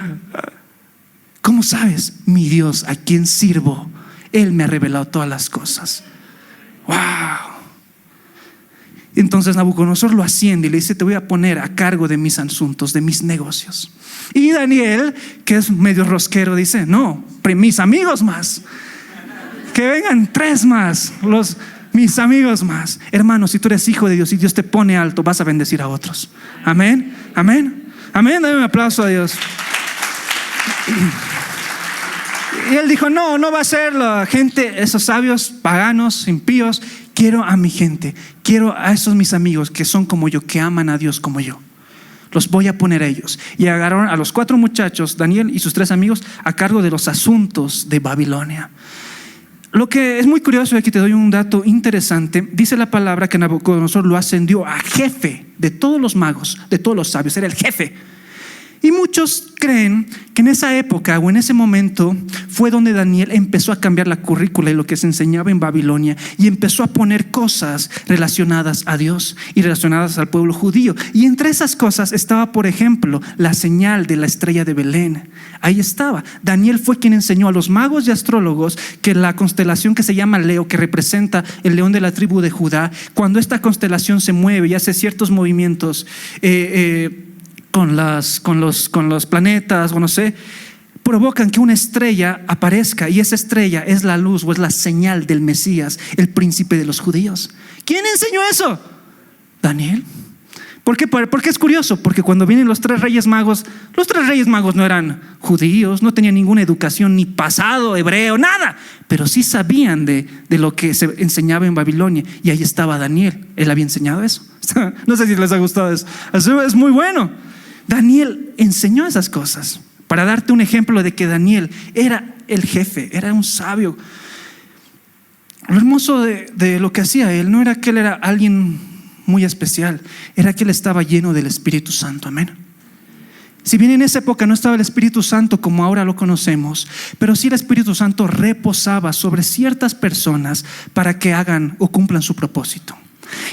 ¿cómo sabes? Mi Dios, a quien sirvo, Él me ha revelado todas las cosas. Wow. Entonces Nabucodonosor lo asciende y le dice, te voy a poner a cargo de mis asuntos, de mis negocios. Y Daniel, que es medio rosquero, dice, no, mis amigos más, que vengan 3 más, mis amigos más. Hermano, si tú eres hijo de Dios y Dios te pone alto, vas a bendecir a otros. Amén, amén, amén. Dame un aplauso a Dios. Y él dijo, no va a ser la gente, esos sabios, paganos, impíos. Quiero a mi gente, quiero a esos mis amigos que son como yo, que aman a Dios como yo. Los voy a poner a ellos. Y agarraron a los 4 muchachos, Daniel y sus 3 amigos, a cargo de los asuntos de Babilonia. Lo que es muy curioso, y aquí te doy un dato interesante, dice la palabra que Nabucodonosor lo ascendió a jefe de todos los magos, de todos los sabios, era el jefe. Y muchos creen que en esa época o en ese momento fue donde Daniel empezó a cambiar la currícula y lo que se enseñaba en Babilonia, y empezó a poner cosas relacionadas a Dios y relacionadas al pueblo judío. Y entre esas cosas estaba, por ejemplo, la señal de la estrella de Belén. Ahí estaba. Daniel fue quien enseñó a los magos y astrólogos que la constelación que se llama Leo, que representa el león de la tribu de Judá, cuando esta constelación se mueve y hace ciertos movimientos con los planetas, o no sé, provocan que una estrella aparezca, y esa estrella es la luz o es la señal del Mesías, el príncipe de los judíos. ¿Quién enseñó eso? Daniel. ¿Por qué? Porque es curioso, porque cuando vienen los 3 reyes magos no eran judíos, no tenían ninguna educación, ni pasado hebreo, nada, pero sí sabían de lo que se enseñaba en Babilonia, y ahí estaba Daniel, él había enseñado eso. No sé si les ha gustado eso, es muy bueno. Daniel enseñó esas cosas. Para darte un ejemplo de que Daniel era el jefe, era un sabio. Lo hermoso de lo que hacía él no era que él era alguien muy especial, era que él estaba lleno del Espíritu Santo. Amén. Si bien en esa época no estaba el Espíritu Santo como ahora lo conocemos, pero sí el Espíritu Santo reposaba sobre ciertas personas para que hagan o cumplan su propósito.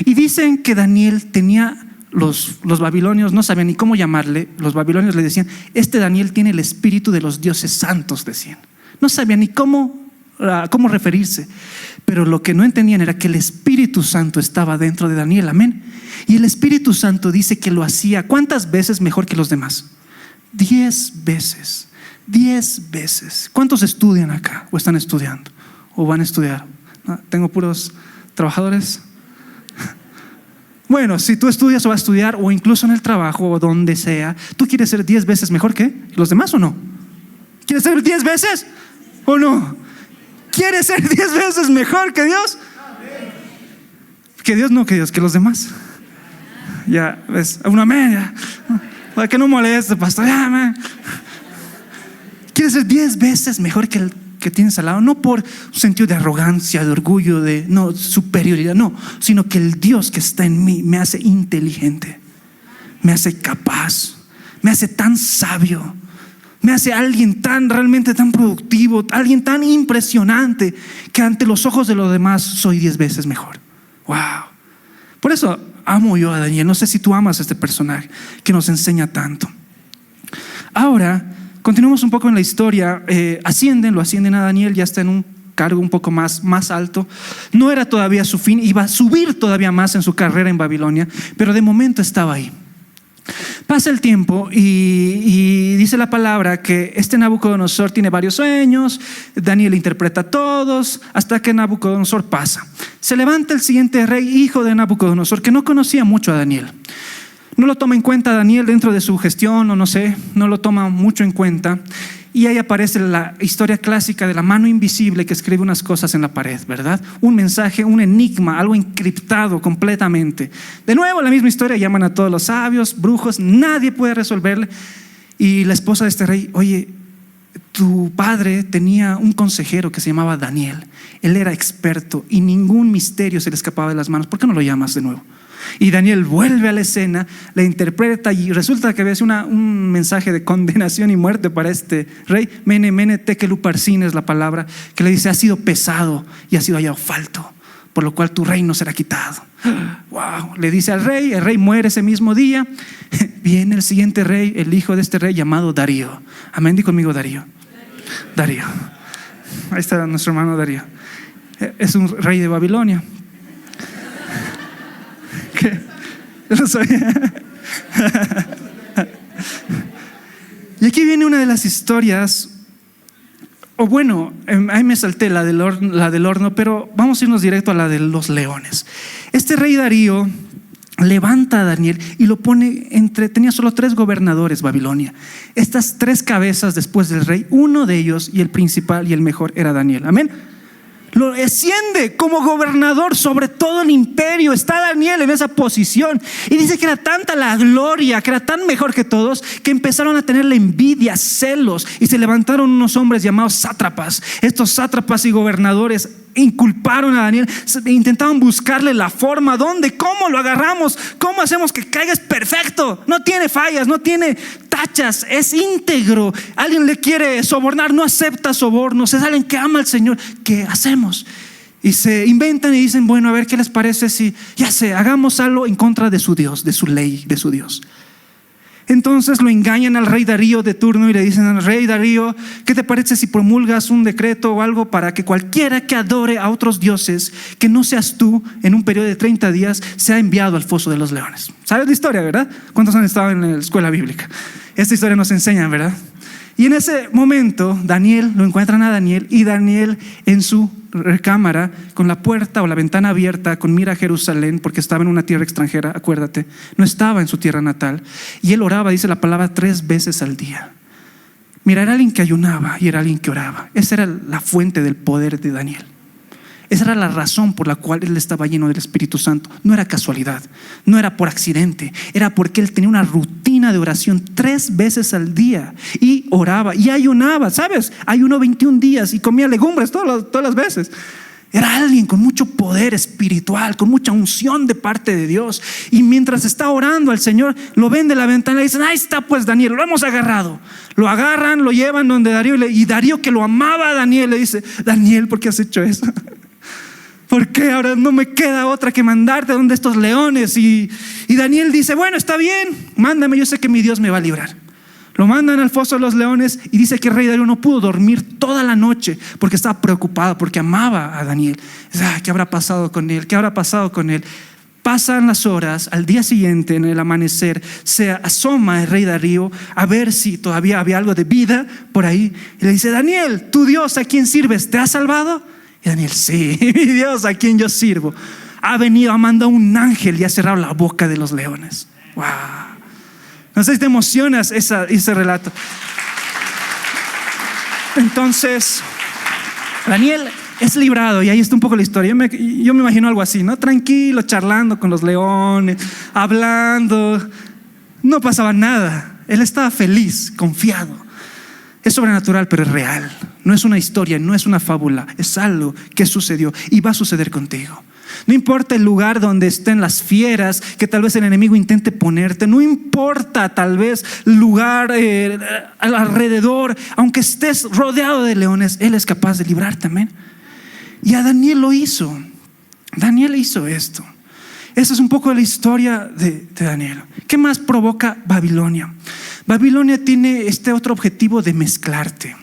Y dicen que Daniel tenía los babilonios no sabían ni cómo llamarle. Los babilonios le decían: este Daniel tiene el espíritu de los dioses santos, decían. No sabían ni cómo referirse. Pero lo que no entendían era que el Espíritu Santo estaba dentro de Daniel, amén. Y el Espíritu Santo dice que lo hacía ¿cuántas veces mejor que los demás? 10 veces. 10 veces. ¿Cuántos estudian acá o están estudiando o van a estudiar? ¿No? Tengo puros trabajadores. Bueno, si tú estudias o vas a estudiar, o incluso en el trabajo o donde sea, ¿tú quieres ser 10 veces mejor que los demás o no? ¿Quieres ser 10 veces o no? ¿Quieres ser 10 veces mejor que Dios? Que Dios no, que Dios, que los demás. Ya, ves, un amén, ya. Para que no moleste, pastor, ya, amén. ¿Quieres ser 10 veces mejor que el que tienes al lado? No por un sentido de arrogancia, de orgullo, de superioridad, no, sino que el Dios que está en mí me hace inteligente, me hace capaz, me hace tan sabio, me hace alguien realmente tan productivo, alguien tan impresionante, que ante los ojos de los demás soy 10 veces mejor. Wow. Por eso amo yo a Daniel. No sé si tú amas a este personaje que nos enseña tanto. Ahora continuamos un poco en la historia. Lo ascienden a Daniel, ya está en un cargo un poco más alto. No era todavía su fin, iba a subir todavía más en su carrera en Babilonia, pero de momento estaba ahí. Pasa el tiempo y dice la palabra que este Nabucodonosor tiene varios sueños. Daniel interpreta todos hasta que Nabucodonosor pasa. Se levanta el siguiente rey, hijo de Nabucodonosor, que no conocía mucho a Daniel. No lo toma en cuenta Daniel dentro de su gestión, o no sé, no lo toma mucho en cuenta. Y ahí aparece la historia clásica de la mano invisible que escribe unas cosas en la pared, ¿verdad? Un mensaje, un enigma, algo encriptado completamente. De nuevo la misma historia, llaman a todos los sabios, brujos, nadie puede resolverle. Y la esposa de este rey: oye, tu padre tenía un consejero que se llamaba Daniel. Él era experto y ningún misterio se le escapaba de las manos. ¿Por qué no lo llamas de nuevo? Y Daniel vuelve a la escena, la interpreta y resulta que ves un mensaje de condenación y muerte para este rey. Mene, mene, tekel uparsin es la palabra, que le dice: ha sido pesado y ha sido hallado falto, por lo cual tu reino será quitado. Wow. Le dice al rey, el rey muere ese mismo día. Viene el siguiente rey, el hijo de este rey llamado Darío. Amén, di conmigo Darío. Darío. Ahí está nuestro hermano Darío. Es un rey de Babilonia. ¿Qué? Yo no sabía. Y aquí viene una de las historias, o bueno, ahí me salté la del horno, pero vamos a irnos directo a la de los leones. Este rey Darío levanta a Daniel y lo pone tenía solo 3 gobernadores Babilonia. Estas 3 cabezas después del rey, uno de ellos y el principal y el mejor era Daniel. Amén. Lo asciende como gobernador sobre todo el imperio. Está Daniel en esa posición y dice que era tanta la gloria, que era tan mejor que todos, que empezaron a tener la envidia, celos, y se levantaron unos hombres llamados sátrapas. Estos sátrapas y gobernadores inculparon a Daniel, intentaban buscarle la forma, ¿dónde? ¿Cómo lo agarramos? ¿Cómo hacemos que caiga? Es perfecto, no tiene fallas, no tiene tachas, es íntegro. Alguien le quiere sobornar, no acepta sobornos, es alguien que ama al Señor. ¿Qué hacemos? Y se inventan y dicen: bueno, a ver, ¿qué les parece si, hagamos algo en contra de su Dios, de su ley, de su Dios? Entonces lo engañan al rey Darío de turno y le dicen: rey Darío, ¿qué te parece si promulgas un decreto o algo para que cualquiera que adore a otros dioses, que no seas tú, en un periodo de 30 días sea enviado al foso de los leones? ¿Sabes la historia, verdad? ¿Cuántos han estado en la escuela bíblica? Esta historia nos enseña, ¿verdad? Y en ese momento lo encuentran a Daniel, y Daniel en su recámara, con la puerta o la ventana abierta, con mira a Jerusalén, porque estaba en una tierra extranjera, acuérdate, no estaba en su tierra natal. Y él oraba, dice la palabra, 3 veces al día. Mira, era alguien que ayunaba y era alguien que oraba. Esa era la fuente del poder de Daniel. Esa era la razón por la cual él estaba lleno del Espíritu Santo. No era casualidad, no era por accidente, era porque él tenía una rutina de oración 3 veces al día, y oraba y ayunaba, ¿sabes? Ayunó 21 días y comía legumbres todas las veces. Era alguien con mucho poder espiritual, con mucha unción de parte de Dios. Y mientras está orando al Señor, lo ven de la ventana y dicen: ahí está pues Daniel, lo hemos agarrado. Lo agarran, lo llevan donde Darío, y Darío, que lo amaba a Daniel, le dice: Daniel, ¿por qué has hecho eso? ¿Por qué ahora no me queda otra que mandarte a donde estos leones? Y Daniel dice, bueno, está bien, mándame, yo sé que mi Dios me va a librar. Lo mandan al foso de los leones y dice que el rey Darío no pudo dormir toda la noche porque estaba preocupado, porque amaba a Daniel. ¿Qué habrá pasado con él? ¿Qué habrá pasado con él? Pasan las horas, al día siguiente, en el amanecer, se asoma el rey Darío a ver si todavía había algo de vida por ahí. Y le dice, Daniel, tu Dios a quien sirves, ¿te ha salvado? Y Daniel, sí, mi Dios a quien yo sirvo ha venido, ha mandado un ángel y ha cerrado la boca de los leones. Wow. No sé si te emocionas ese relato. Entonces, Daniel es librado y ahí está un poco la historia. Yo me imagino algo así, ¿no? Tranquilo, charlando con los leones, hablando. No pasaba nada. Él estaba feliz, confiado. Es sobrenatural, pero es real. No es una historia, no es una fábula. Es algo que sucedió y va a suceder contigo. No importa el lugar donde estén las fieras que tal vez el enemigo intente ponerte. No importa tal vez el lugar alrededor. Aunque estés rodeado de leones, Él es capaz de librarte, amén. Y a Daniel lo hizo. Daniel hizo esto. Esa es un poco la historia de Daniel. ¿Qué más provoca Babilonia? Babilonia tiene este otro objetivo de mezclarte.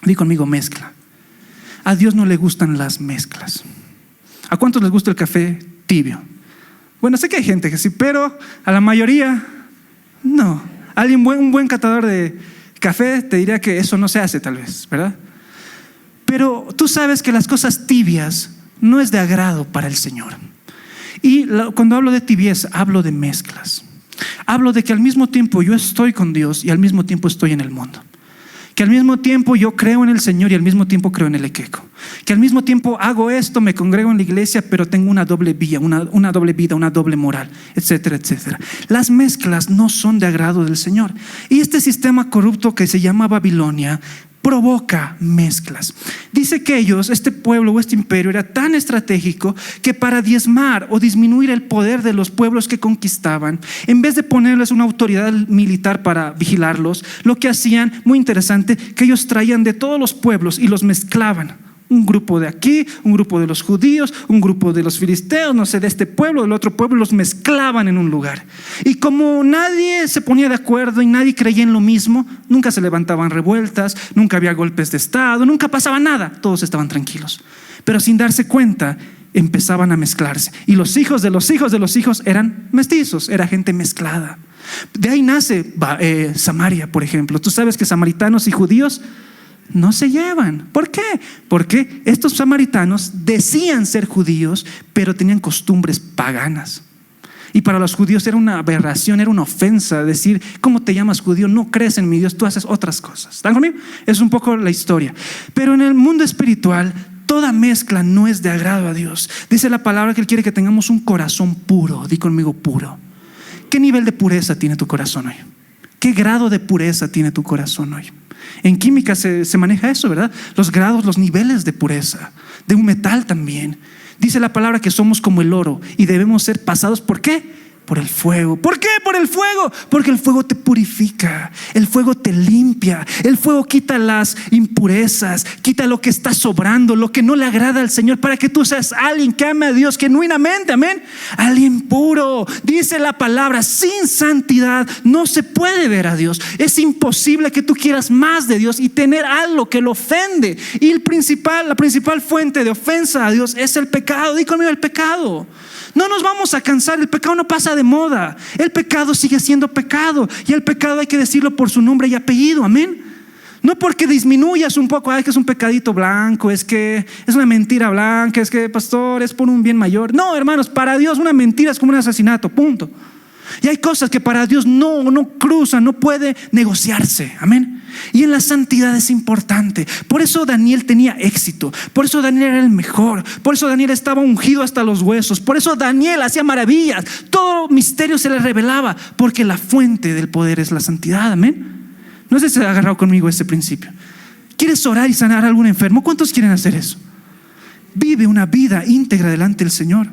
Di conmigo, mezcla. A Dios no le gustan las mezclas. ¿A cuántos les gusta el café tibio? Bueno, sé que hay gente que sí, pero a la mayoría no. Un buen catador de café te diría que eso no se hace tal vez, ¿verdad? Pero tú sabes que las cosas tibias no es de agrado para el Señor. Y cuando hablo de tibieza, hablo de mezclas. Hablo de que al mismo tiempo yo estoy con Dios y al mismo tiempo estoy en el mundo. Que al mismo tiempo yo creo en el Señor y al mismo tiempo creo en el equeco. Que al mismo tiempo hago esto, me congrego en la iglesia, pero tengo una doble vía, una doble vida, una doble moral, etcétera, etcétera. Las mezclas no son de agrado del Señor. Y este sistema corrupto que se llama Babilonia provoca mezclas. Dice que este pueblo o este imperio era tan estratégico que para diezmar o disminuir el poder de los pueblos que conquistaban, en vez de ponerles una autoridad militar para vigilarlos, lo que hacían, muy interesante, que ellos traían de todos los pueblos y los mezclaban. Un grupo de aquí, un grupo de los judíos, un grupo de los filisteos, no sé, de este pueblo, del otro pueblo, los mezclaban en un lugar. Y como nadie se ponía de acuerdo y nadie creía en lo mismo, nunca se levantaban revueltas, nunca había golpes de estado, nunca pasaba nada, todos estaban tranquilos. Pero sin darse cuenta, empezaban a mezclarse. Y los hijos de los hijos de los hijos eran mestizos, era gente mezclada. De ahí nace Samaria, por ejemplo. Tú sabes que samaritanos y judíos no se llevan. ¿Por qué? Porque estos samaritanos decían ser judíos, pero tenían costumbres paganas. Y para los judíos era una aberración, era una ofensa decir, ¿cómo te llamas judío? No crees en mi Dios, tú haces otras cosas. ¿Están conmigo? Es un poco la historia. Pero en el mundo espiritual, toda mezcla no es de agrado a Dios. Dice la palabra que Él quiere que tengamos un corazón puro. Di conmigo, puro. ¿Qué nivel de pureza tiene tu corazón hoy? ¿Qué grado de pureza tiene tu corazón hoy? En química se maneja eso, ¿verdad? Los grados, los niveles de pureza, de un metal también. Dice la palabra que somos como el oro y debemos ser pasados, ¿por qué? Por el fuego. ¿Por qué? Por el fuego. Porque el fuego te purifica, el fuego te limpia, el fuego quita las impurezas, quita lo que está sobrando, lo que no le agrada al Señor, para que tú seas alguien que ame a Dios genuinamente, amén. Alguien puro. Dice la palabra, sin santidad no se puede ver a Dios. Es imposible que tú quieras más de Dios y tener algo que lo ofende. Y la principal fuente de ofensa a Dios es el pecado. Di conmigo, el pecado. No nos vamos a cansar, el pecado no pasa de moda. El pecado sigue siendo pecado y el pecado hay que decirlo por su nombre y apellido, amén. No porque disminuyas un poco, que es un pecadito blanco, es que es una mentira blanca, es que pastor, es por un bien mayor. No, hermanos, para Dios una mentira es como un asesinato, punto. Y hay cosas que para Dios no cruzan, no puede negociarse, amén. Y en la santidad es importante. Por eso Daniel tenía éxito. Por eso Daniel era el mejor. Por eso Daniel estaba ungido hasta los huesos. Por eso Daniel hacía maravillas. Todo misterio se le revelaba, porque la fuente del poder es la santidad, amén. No sé si se ha agarrado conmigo ese principio. ¿Quieres orar y sanar a algún enfermo? ¿Cuántos quieren hacer eso? Vive una vida íntegra delante del Señor.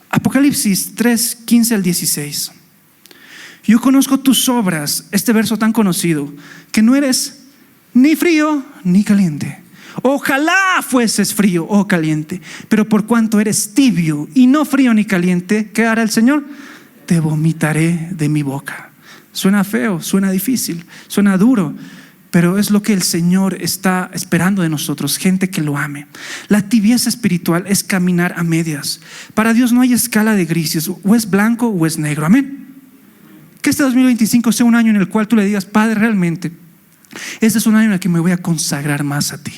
Apocalipsis 3, 15 al 16. Yo conozco tus obras, este verso tan conocido, que no eres ni frío ni caliente. Ojalá fueses frío o caliente, pero por cuanto eres tibio y no frío ni caliente, ¿qué hará el Señor? Te vomitaré de mi boca. Suena feo, suena difícil, suena duro, pero es lo que el Señor está esperando de nosotros, gente que lo ame. La tibieza espiritual es caminar a medias. Para Dios no hay escala de grises, o es blanco o es negro. Amén. Que este 2025 sea un año en el cual tú le digas: Padre, realmente este es un año en el que me voy a consagrar más a ti.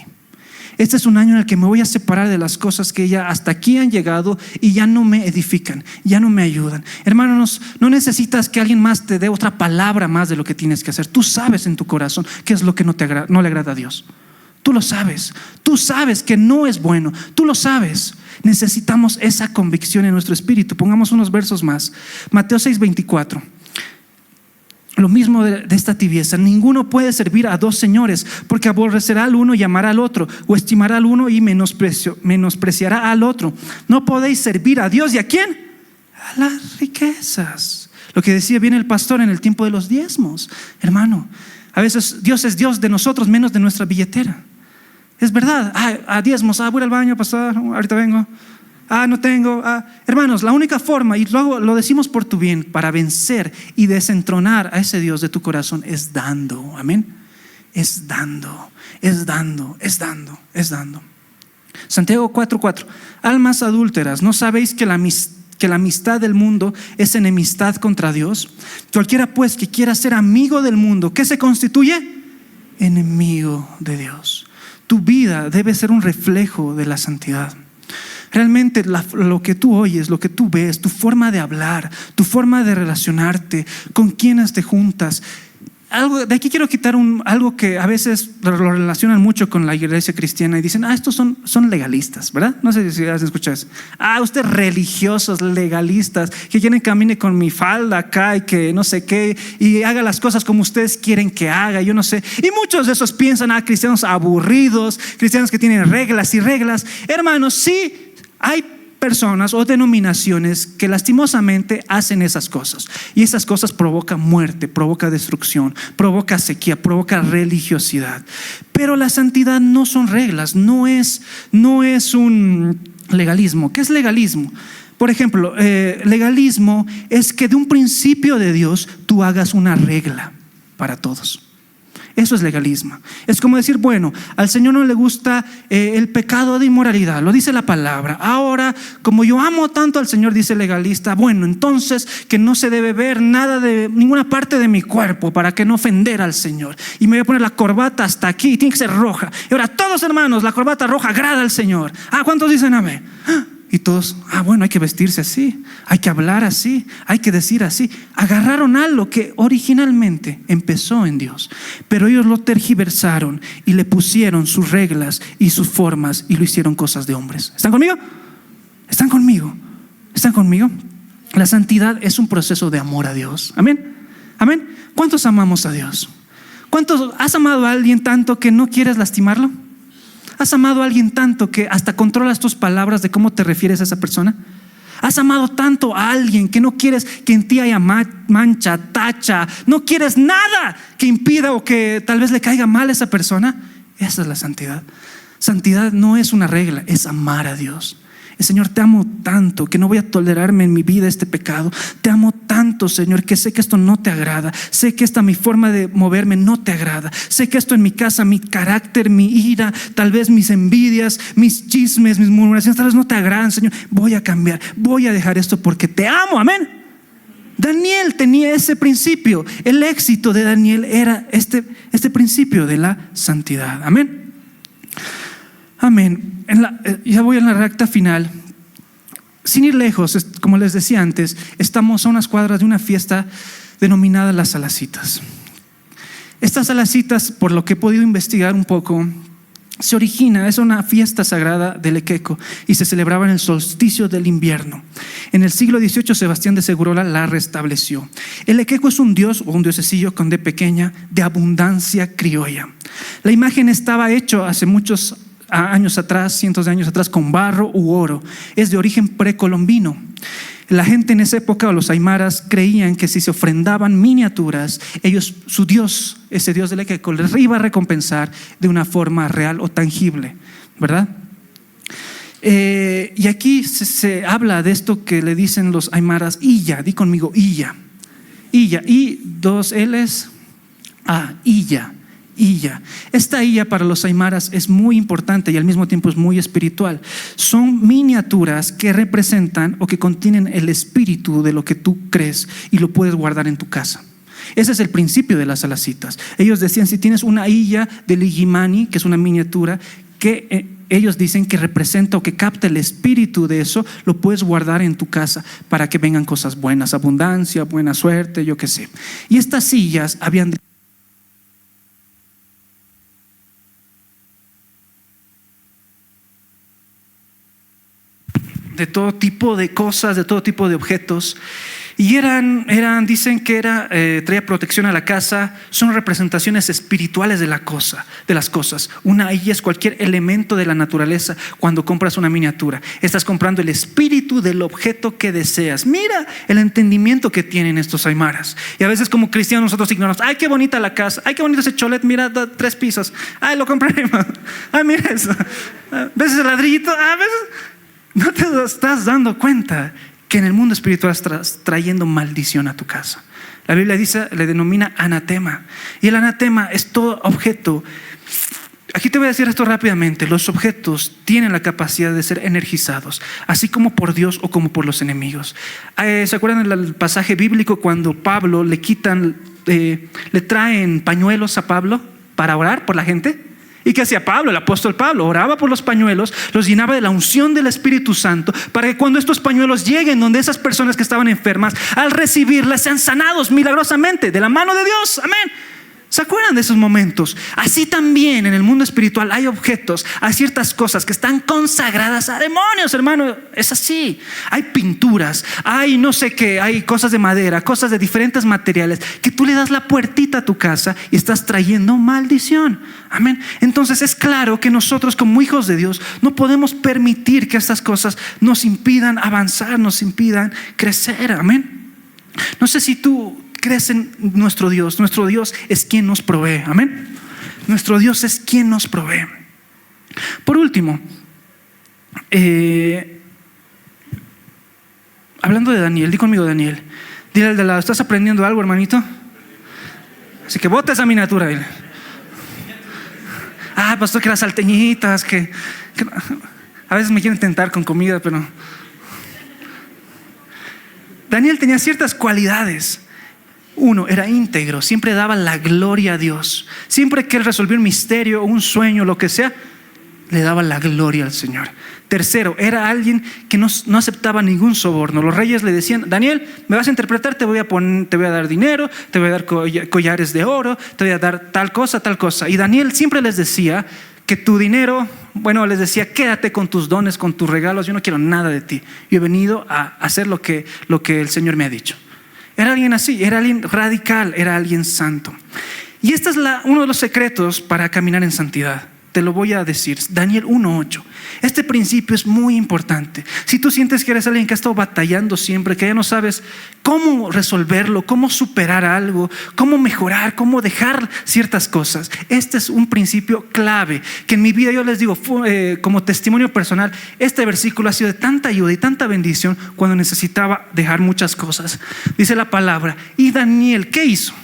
Este es un año en el que me voy a separar de las cosas que ya hasta aquí han llegado y ya no me edifican, ya no me ayudan. Hermanos, no necesitas que alguien más te dé otra palabra más de lo que tienes que hacer. Tú sabes en tu corazón qué es lo que no le agrada a Dios. Tú lo sabes. Tú sabes que no es bueno. Tú lo sabes. Necesitamos esa convicción en nuestro espíritu. Pongamos unos versos más. Mateo 6:24. Lo mismo de esta tibieza: ninguno puede servir a dos señores, porque aborrecerá al uno y amará al otro, o estimará al uno y menospreciará al otro. No podéis servir a Dios. ¿Y a quién? A las riquezas. Lo que decía bien el pastor en el tiempo de los diezmos. Hermano, a veces Dios es Dios de nosotros, menos de nuestra billetera. Es verdad. A diezmos, voy al baño, pastor, ahorita vengo. No tengo. Hermanos, la única forma, y luego lo decimos por tu bien, para vencer y desentronar a ese Dios de tu corazón es dando. Amén. Es dando, es dando, es dando, es dando. Santiago 4:4. Almas adúlteras, ¿no sabéis que la amistad del mundo es enemistad contra Dios? Cualquiera pues que quiera ser amigo del mundo, ¿qué se constituye? Enemigo de Dios. Tu vida debe ser un reflejo de la santidad. Realmente lo que tú oyes, lo que tú ves, tu forma de hablar, tu forma de relacionarte, con quienes te juntas. De aquí quiero quitar algo que a veces lo relacionan mucho con la iglesia cristiana y dicen: estos son legalistas, ¿verdad? No sé si has escuchado eso. Ustedes religiosos, legalistas, que quieren que camine con mi falda acá y que no sé qué, y haga las cosas como ustedes quieren que haga, yo no sé. Y muchos de esos piensan: cristianos aburridos, cristianos que tienen reglas y reglas. Hermanos, sí, hay personas o denominaciones que lastimosamente hacen esas cosas, y esas cosas provocan muerte, provoca destrucción, provoca sequía, provoca religiosidad. Pero la santidad no son reglas, no es un legalismo. ¿Qué es legalismo? Por ejemplo, legalismo es que de un principio de Dios tú hagas una regla para todos. Eso es legalismo. Es como decir: bueno, al Señor no le gusta el pecado de inmoralidad, lo dice la palabra. Ahora, como yo amo tanto al Señor, dice el legalista, bueno, entonces que no se debe ver nada de ninguna parte de mi cuerpo para que no ofender al Señor. Y me voy a poner la corbata hasta aquí, tiene que ser roja. Y ahora todos, hermanos, la corbata roja agrada al Señor. ¿Cuántos dicen amén? Y todos: bueno, hay que vestirse así, hay que hablar así, hay que decir así. Agarraron algo que originalmente empezó en Dios, pero ellos lo tergiversaron y le pusieron sus reglas y sus formas y lo hicieron cosas de hombres. ¿Están conmigo? ¿Están conmigo? ¿Están conmigo? La santidad es un proceso de amor a Dios. Amén. Amén. ¿Cuántos amamos a Dios? ¿Cuántos has amado a alguien tanto que no quieres lastimarlo? ¿Has amado a alguien tanto que hasta controlas tus palabras de cómo te refieres a esa persona? ¿Has amado tanto a alguien que no quieres que en ti haya mancha, tacha? No quieres nada que impida o que tal vez le caiga mal a esa persona. Esa es la santidad. Santidad no es una regla, es amar a Dios. Señor, te amo tanto que no voy a tolerarme en mi vida este pecado. Te amo tanto, Señor, que sé que esto no te agrada. Sé que esta mi forma de moverme no te agrada. Sé que esto en mi casa, mi carácter, mi ira, tal vez mis envidias, mis chismes, mis murmuraciones, tal vez no te agradan, Señor. Voy a cambiar, voy a dejar esto porque te amo. Amén. Daniel tenía ese principio. El éxito de Daniel era este principio de la santidad. Amén. Amén. Ya voy en la recta final. Sin ir lejos, como les decía antes, estamos a unas cuadras de una fiesta denominada las Salacitas. Estas Salacitas, por lo que he podido investigar un poco, es una fiesta sagrada del Equeco y se celebraba en el solsticio del invierno. En el siglo XVIII Sebastián de Segurola la restableció. El Equeco es un dios o un diosecillo con D pequeña de abundancia criolla. La imagen estaba hecha hace muchos años atrás, cientos de años atrás, con barro u oro. Es de origen precolombino. La gente en esa época, o los aymaras, creían que si se ofrendaban miniaturas, ellos, su Dios, ese Dios del Equeco, les iba a recompensar de una forma real o tangible, ¿verdad? Y aquí se habla de esto que le dicen los aymaras, Illa, di conmigo, Illa. Illa, y dos L's, Illa. Illa. Esta Illa para los aymaras es muy importante y al mismo tiempo es muy espiritual. Son miniaturas que representan o que contienen el espíritu de lo que tú crees y lo puedes guardar en tu casa. Ese es el principio de las alacitas. Ellos decían, si tienes una Illa de Ligimani, que es una miniatura que ellos dicen que representa o que capta el espíritu de eso, lo puedes guardar en tu casa para que vengan cosas buenas, abundancia, buena suerte, yo qué sé. Y estas sillas habían de todo tipo de cosas, de todo tipo de objetos, y dicen que traía protección a la casa. Son representaciones espirituales de las cosas. Una Illa es cualquier elemento de la naturaleza. Cuando compras una miniatura, estás comprando el espíritu del objeto que deseas. Mira el entendimiento que tienen estos aymaras. Y a veces como cristianos nosotros ignoramos, ay, qué bonita la casa, ay, qué bonito ese cholet, mira, 3 pisos, ay, lo compraremos, ay, mira eso, ¿ves ese ladrillito? A veces no te estás dando cuenta que en el mundo espiritual estás trayendo maldición a tu casa. La Biblia dice, le denomina anatema. Y el anatema es todo objeto. Aquí te voy a decir esto rápidamente. Los objetos tienen la capacidad de ser energizados, así como por Dios o como por los enemigos. ¿Se acuerdan del pasaje bíblico cuando Pablo le traen pañuelos a Pablo para orar por la gente? ¿Y qué hacía Pablo? El apóstol Pablo oraba por los pañuelos, los llenaba de la unción del Espíritu Santo para que cuando estos pañuelos lleguen donde esas personas que estaban enfermas, al recibirlas sean sanados milagrosamente de la mano de Dios. Amén. ¿Se acuerdan de esos momentos? Así también en el mundo espiritual hay objetos, hay ciertas cosas que están consagradas a demonios, hermano. Es así. Hay pinturas, hay no sé qué, hay cosas de madera, cosas de diferentes materiales que tú le das la puertita a tu casa y estás trayendo maldición. Amén. Entonces es claro que nosotros como hijos de Dios no podemos permitir que estas cosas nos impidan avanzar, nos impidan crecer. Amén. No sé si tú crees en nuestro Dios. Nuestro Dios es quien nos provee. Amén. Nuestro Dios es quien nos provee. Por último, hablando de Daniel, di conmigo Daniel. Dile al de lado, ¿estás aprendiendo algo, hermanito? Así que bota esa miniatura. Dile. Pastor, que las salteñitas, que a veces me quieren tentar con comida, pero Daniel tenía ciertas cualidades. Uno, era íntegro, siempre daba la gloria a Dios. Siempre que él resolvió un misterio, un sueño, lo que sea, le daba la gloria al Señor. Tercero, era alguien que no aceptaba ningún soborno. Los reyes le decían, Daniel, me vas a interpretar, te voy a dar dinero, te voy a dar collares de oro, te voy a dar tal cosa. Y Daniel siempre les decía que tu dinero, les decía, quédate con tus dones, con tus regalos, yo no quiero nada de ti. Yo he venido a hacer lo que el Señor me ha dicho. Era alguien así, era alguien radical, era alguien santo. Y este es uno de los secretos para caminar en santidad. Te lo voy a decir, Daniel 1:8. Este principio es muy importante. Si tú sientes que eres alguien que ha estado batallando siempre, que ya no sabes cómo resolverlo, cómo superar algo, cómo mejorar, cómo dejar ciertas cosas, este es un principio clave que en mi vida, yo les digo, como testimonio personal, este versículo ha sido de tanta ayuda y tanta bendición cuando necesitaba dejar muchas cosas. Dice la palabra, y Daniel, ¿qué hizo?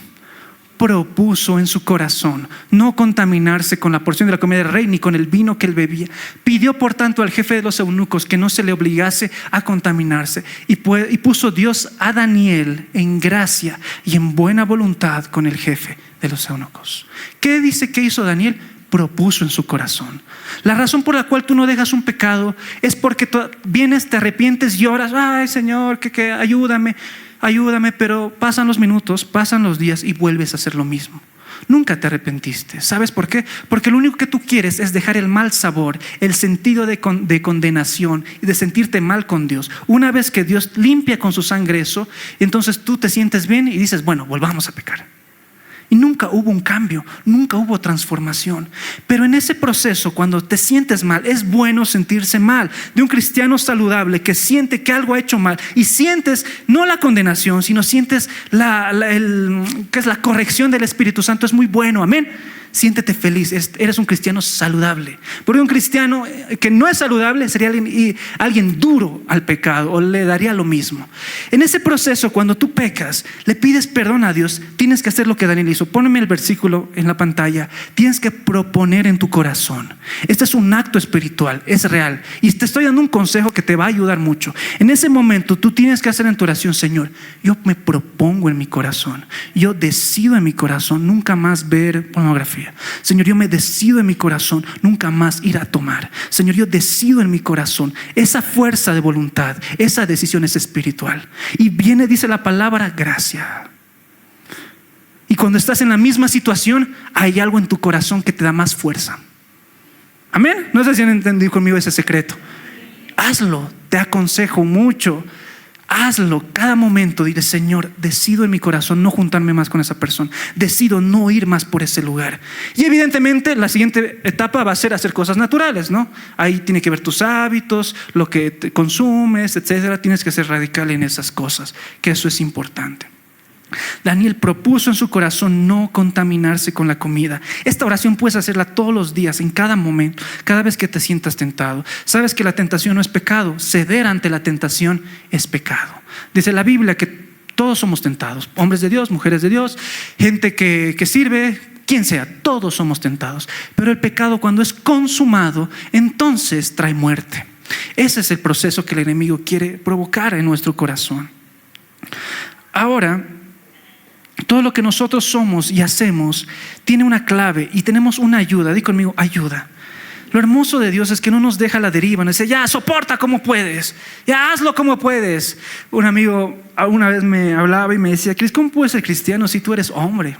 Propuso en su corazón no contaminarse con la porción de la comida del rey ni con el vino que él bebía. Pidió por tanto al jefe de los eunucos que no se le obligase a contaminarse, y puso Dios a Daniel en gracia y en buena voluntad con el jefe de los eunucos. ¿Qué dice que hizo Daniel? Propuso en su corazón. La razón por la cual tú no dejas un pecado es porque tú vienes, te arrepientes y oras, ay Señor, que ayúdame, pero pasan los minutos, pasan los días y vuelves a hacer lo mismo. Nunca te arrepentiste. ¿Sabes por qué? Porque lo único que tú quieres es dejar el mal sabor, el sentido de condenación y de sentirte mal con Dios. Una vez que Dios limpia con su sangre eso, entonces tú te sientes bien y dices, bueno, volvamos a pecar. Y nunca hubo un cambio, nunca hubo transformación. Pero en ese proceso, cuando te sientes mal, es bueno sentirse mal. De un cristiano saludable que siente que algo ha hecho mal y sientes no la condenación, sino sientes que es la corrección del Espíritu Santo, es muy bueno, amén. Siéntete feliz, eres un cristiano saludable. Porque un cristiano que no es saludable sería alguien duro al pecado, o le daría lo mismo. En ese proceso, cuando tú pecas, le pides perdón a Dios, tienes que hacer lo que Daniel hizo. Póneme el versículo en la pantalla. Tienes que proponer en tu corazón. Este es un acto espiritual, es real. Y te estoy dando un consejo que te va a ayudar mucho. En ese momento tú tienes que hacer en tu oración: Señor, yo me propongo en mi corazón, yo decido en mi corazón nunca más ver pornografía. Señor, yo me decido en mi corazón nunca más ir a tomar. Señor, yo decido en mi corazón. Esa fuerza de voluntad, esa decisión es espiritual. Y viene, dice la palabra, gracia. Y cuando estás en la misma situación, hay algo en tu corazón que te da más fuerza. Amén. No sé si han entendido conmigo ese secreto. Hazlo, te aconsejo mucho. Hazlo cada momento. Dile: Señor, decido en mi corazón no juntarme más con esa persona, decido no ir más por ese lugar. Y evidentemente la siguiente etapa va a ser hacer cosas naturales, ¿no? Ahí tiene que ver tus hábitos, lo que te consumes, etcétera. Tienes que ser radical en esas cosas, que eso es importante. Daniel propuso en su corazón no contaminarse con la comida. Esta oración puedes hacerla todos los días, en cada momento, cada vez que te sientas tentado. Sabes que la tentación no es pecado, ceder ante la tentación es pecado. Dice la Biblia que todos somos tentados, hombres de Dios, mujeres de Dios, gente que sirve, quien sea, todos somos tentados. Pero el pecado, cuando es consumado, entonces trae muerte. Ese es el proceso que el enemigo quiere provocar en nuestro corazón. Ahora, todo lo que nosotros somos y hacemos tiene una clave y tenemos una ayuda. Di conmigo: ayuda. Lo hermoso de Dios es que no nos deja a la deriva. Nos dice: ya, soporta como puedes, ya hazlo como puedes. Un amigo una vez me hablaba y me decía: Cris, ¿cómo puedes ser cristiano si tú eres hombre?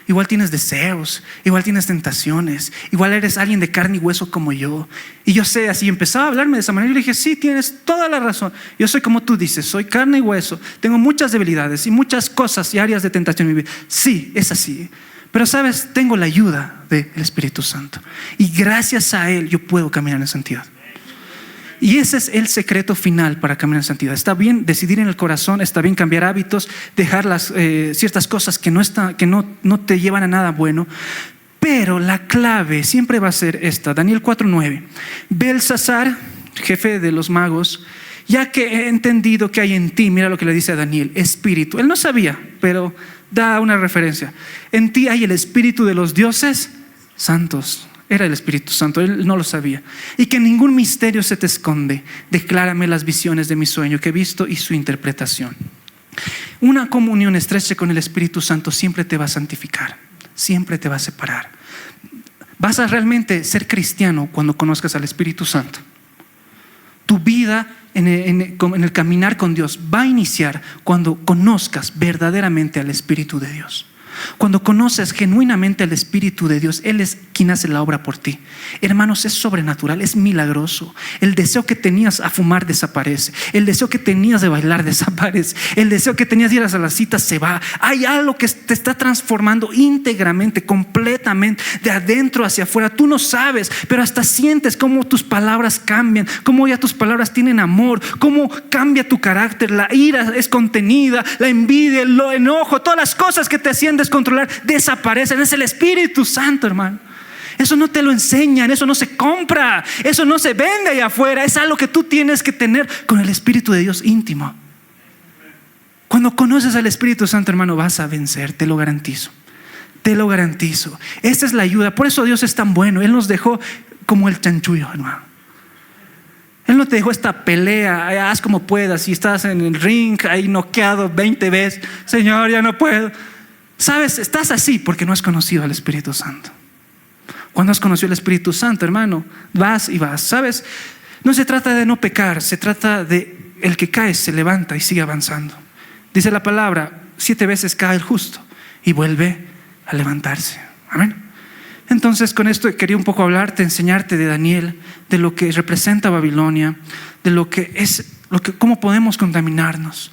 Igual tienes deseos, igual tienes tentaciones, igual eres alguien de carne y hueso como yo. Y yo sé, así empezaba a hablarme de esa manera. Y le dije: sí, tienes toda la razón. Yo soy como tú dices, soy carne y hueso, tengo muchas debilidades y muchas cosas y áreas de tentación en mi vida. Sí, es así. Pero sabes, tengo la ayuda del Espíritu Santo, y gracias a Él yo puedo caminar en santidad. Y ese es el secreto final para caminar en santidad. Está bien decidir en el corazón, está bien cambiar hábitos, dejar ciertas cosas que no te llevan a nada bueno. Pero la clave siempre va a ser esta. Daniel 4:9. Belsasar, jefe de los magos, ya que he entendido que hay en ti, mira lo que le dice a Daniel, espíritu. Él no sabía, pero da una referencia. En ti hay el espíritu de los dioses santos. Era el Espíritu Santo, él no lo sabía. Y que ningún misterio se te esconde. Declárame las visiones de mi sueño que he visto y su interpretación. Una comunión estrecha con el Espíritu Santo siempre te va a santificar, siempre te va a separar. Vas a realmente ser cristiano cuando conozcas al Espíritu Santo. Tu vida en el caminar con Dios va a iniciar cuando conozcas verdaderamente al Espíritu de Dios. Cuando conoces genuinamente al Espíritu de Dios, Él es quien hace la obra por ti. Hermanos, es sobrenatural, es milagroso. El deseo que tenías a fumar desaparece. El deseo que tenías de bailar desaparece. El deseo que tenías de ir a las citas se va. Hay algo que te está transformando íntegramente, completamente, de adentro hacia afuera. Tú no sabes, pero hasta sientes cómo tus palabras cambian, cómo ya tus palabras tienen amor, cómo cambia tu carácter. La ira es contenida, la envidia, el enojo, todas las cosas que te hacían descontrolar desaparecen. Es el Espíritu Santo, hermano. Eso no te lo enseñan, eso no se compra, eso no se vende allá afuera. Es algo que tú tienes que tener con el Espíritu de Dios íntimo. Cuando conoces al Espíritu Santo, hermano, vas a vencer, te lo garantizo. Te lo garantizo. Esta es la ayuda. Por eso Dios es tan bueno. Él nos dejó como el chanchullo, hermano. Él no te dejó esta pelea, haz como puedas. Si estás en el ring ahí noqueado 20 veces, Señor, ya no puedo. Sabes, estás así porque no has conocido al Espíritu Santo. Cuando has conocido al Espíritu Santo, hermano, vas y vas. Sabes, no se trata de no pecar, se trata de el que cae se levanta y sigue avanzando. Dice la palabra: 7 veces cae el justo y vuelve a levantarse. Amén. Entonces, con esto quería un poco hablarte, enseñarte de Daniel, de lo que representa Babilonia, de lo que es, cómo podemos contaminarnos.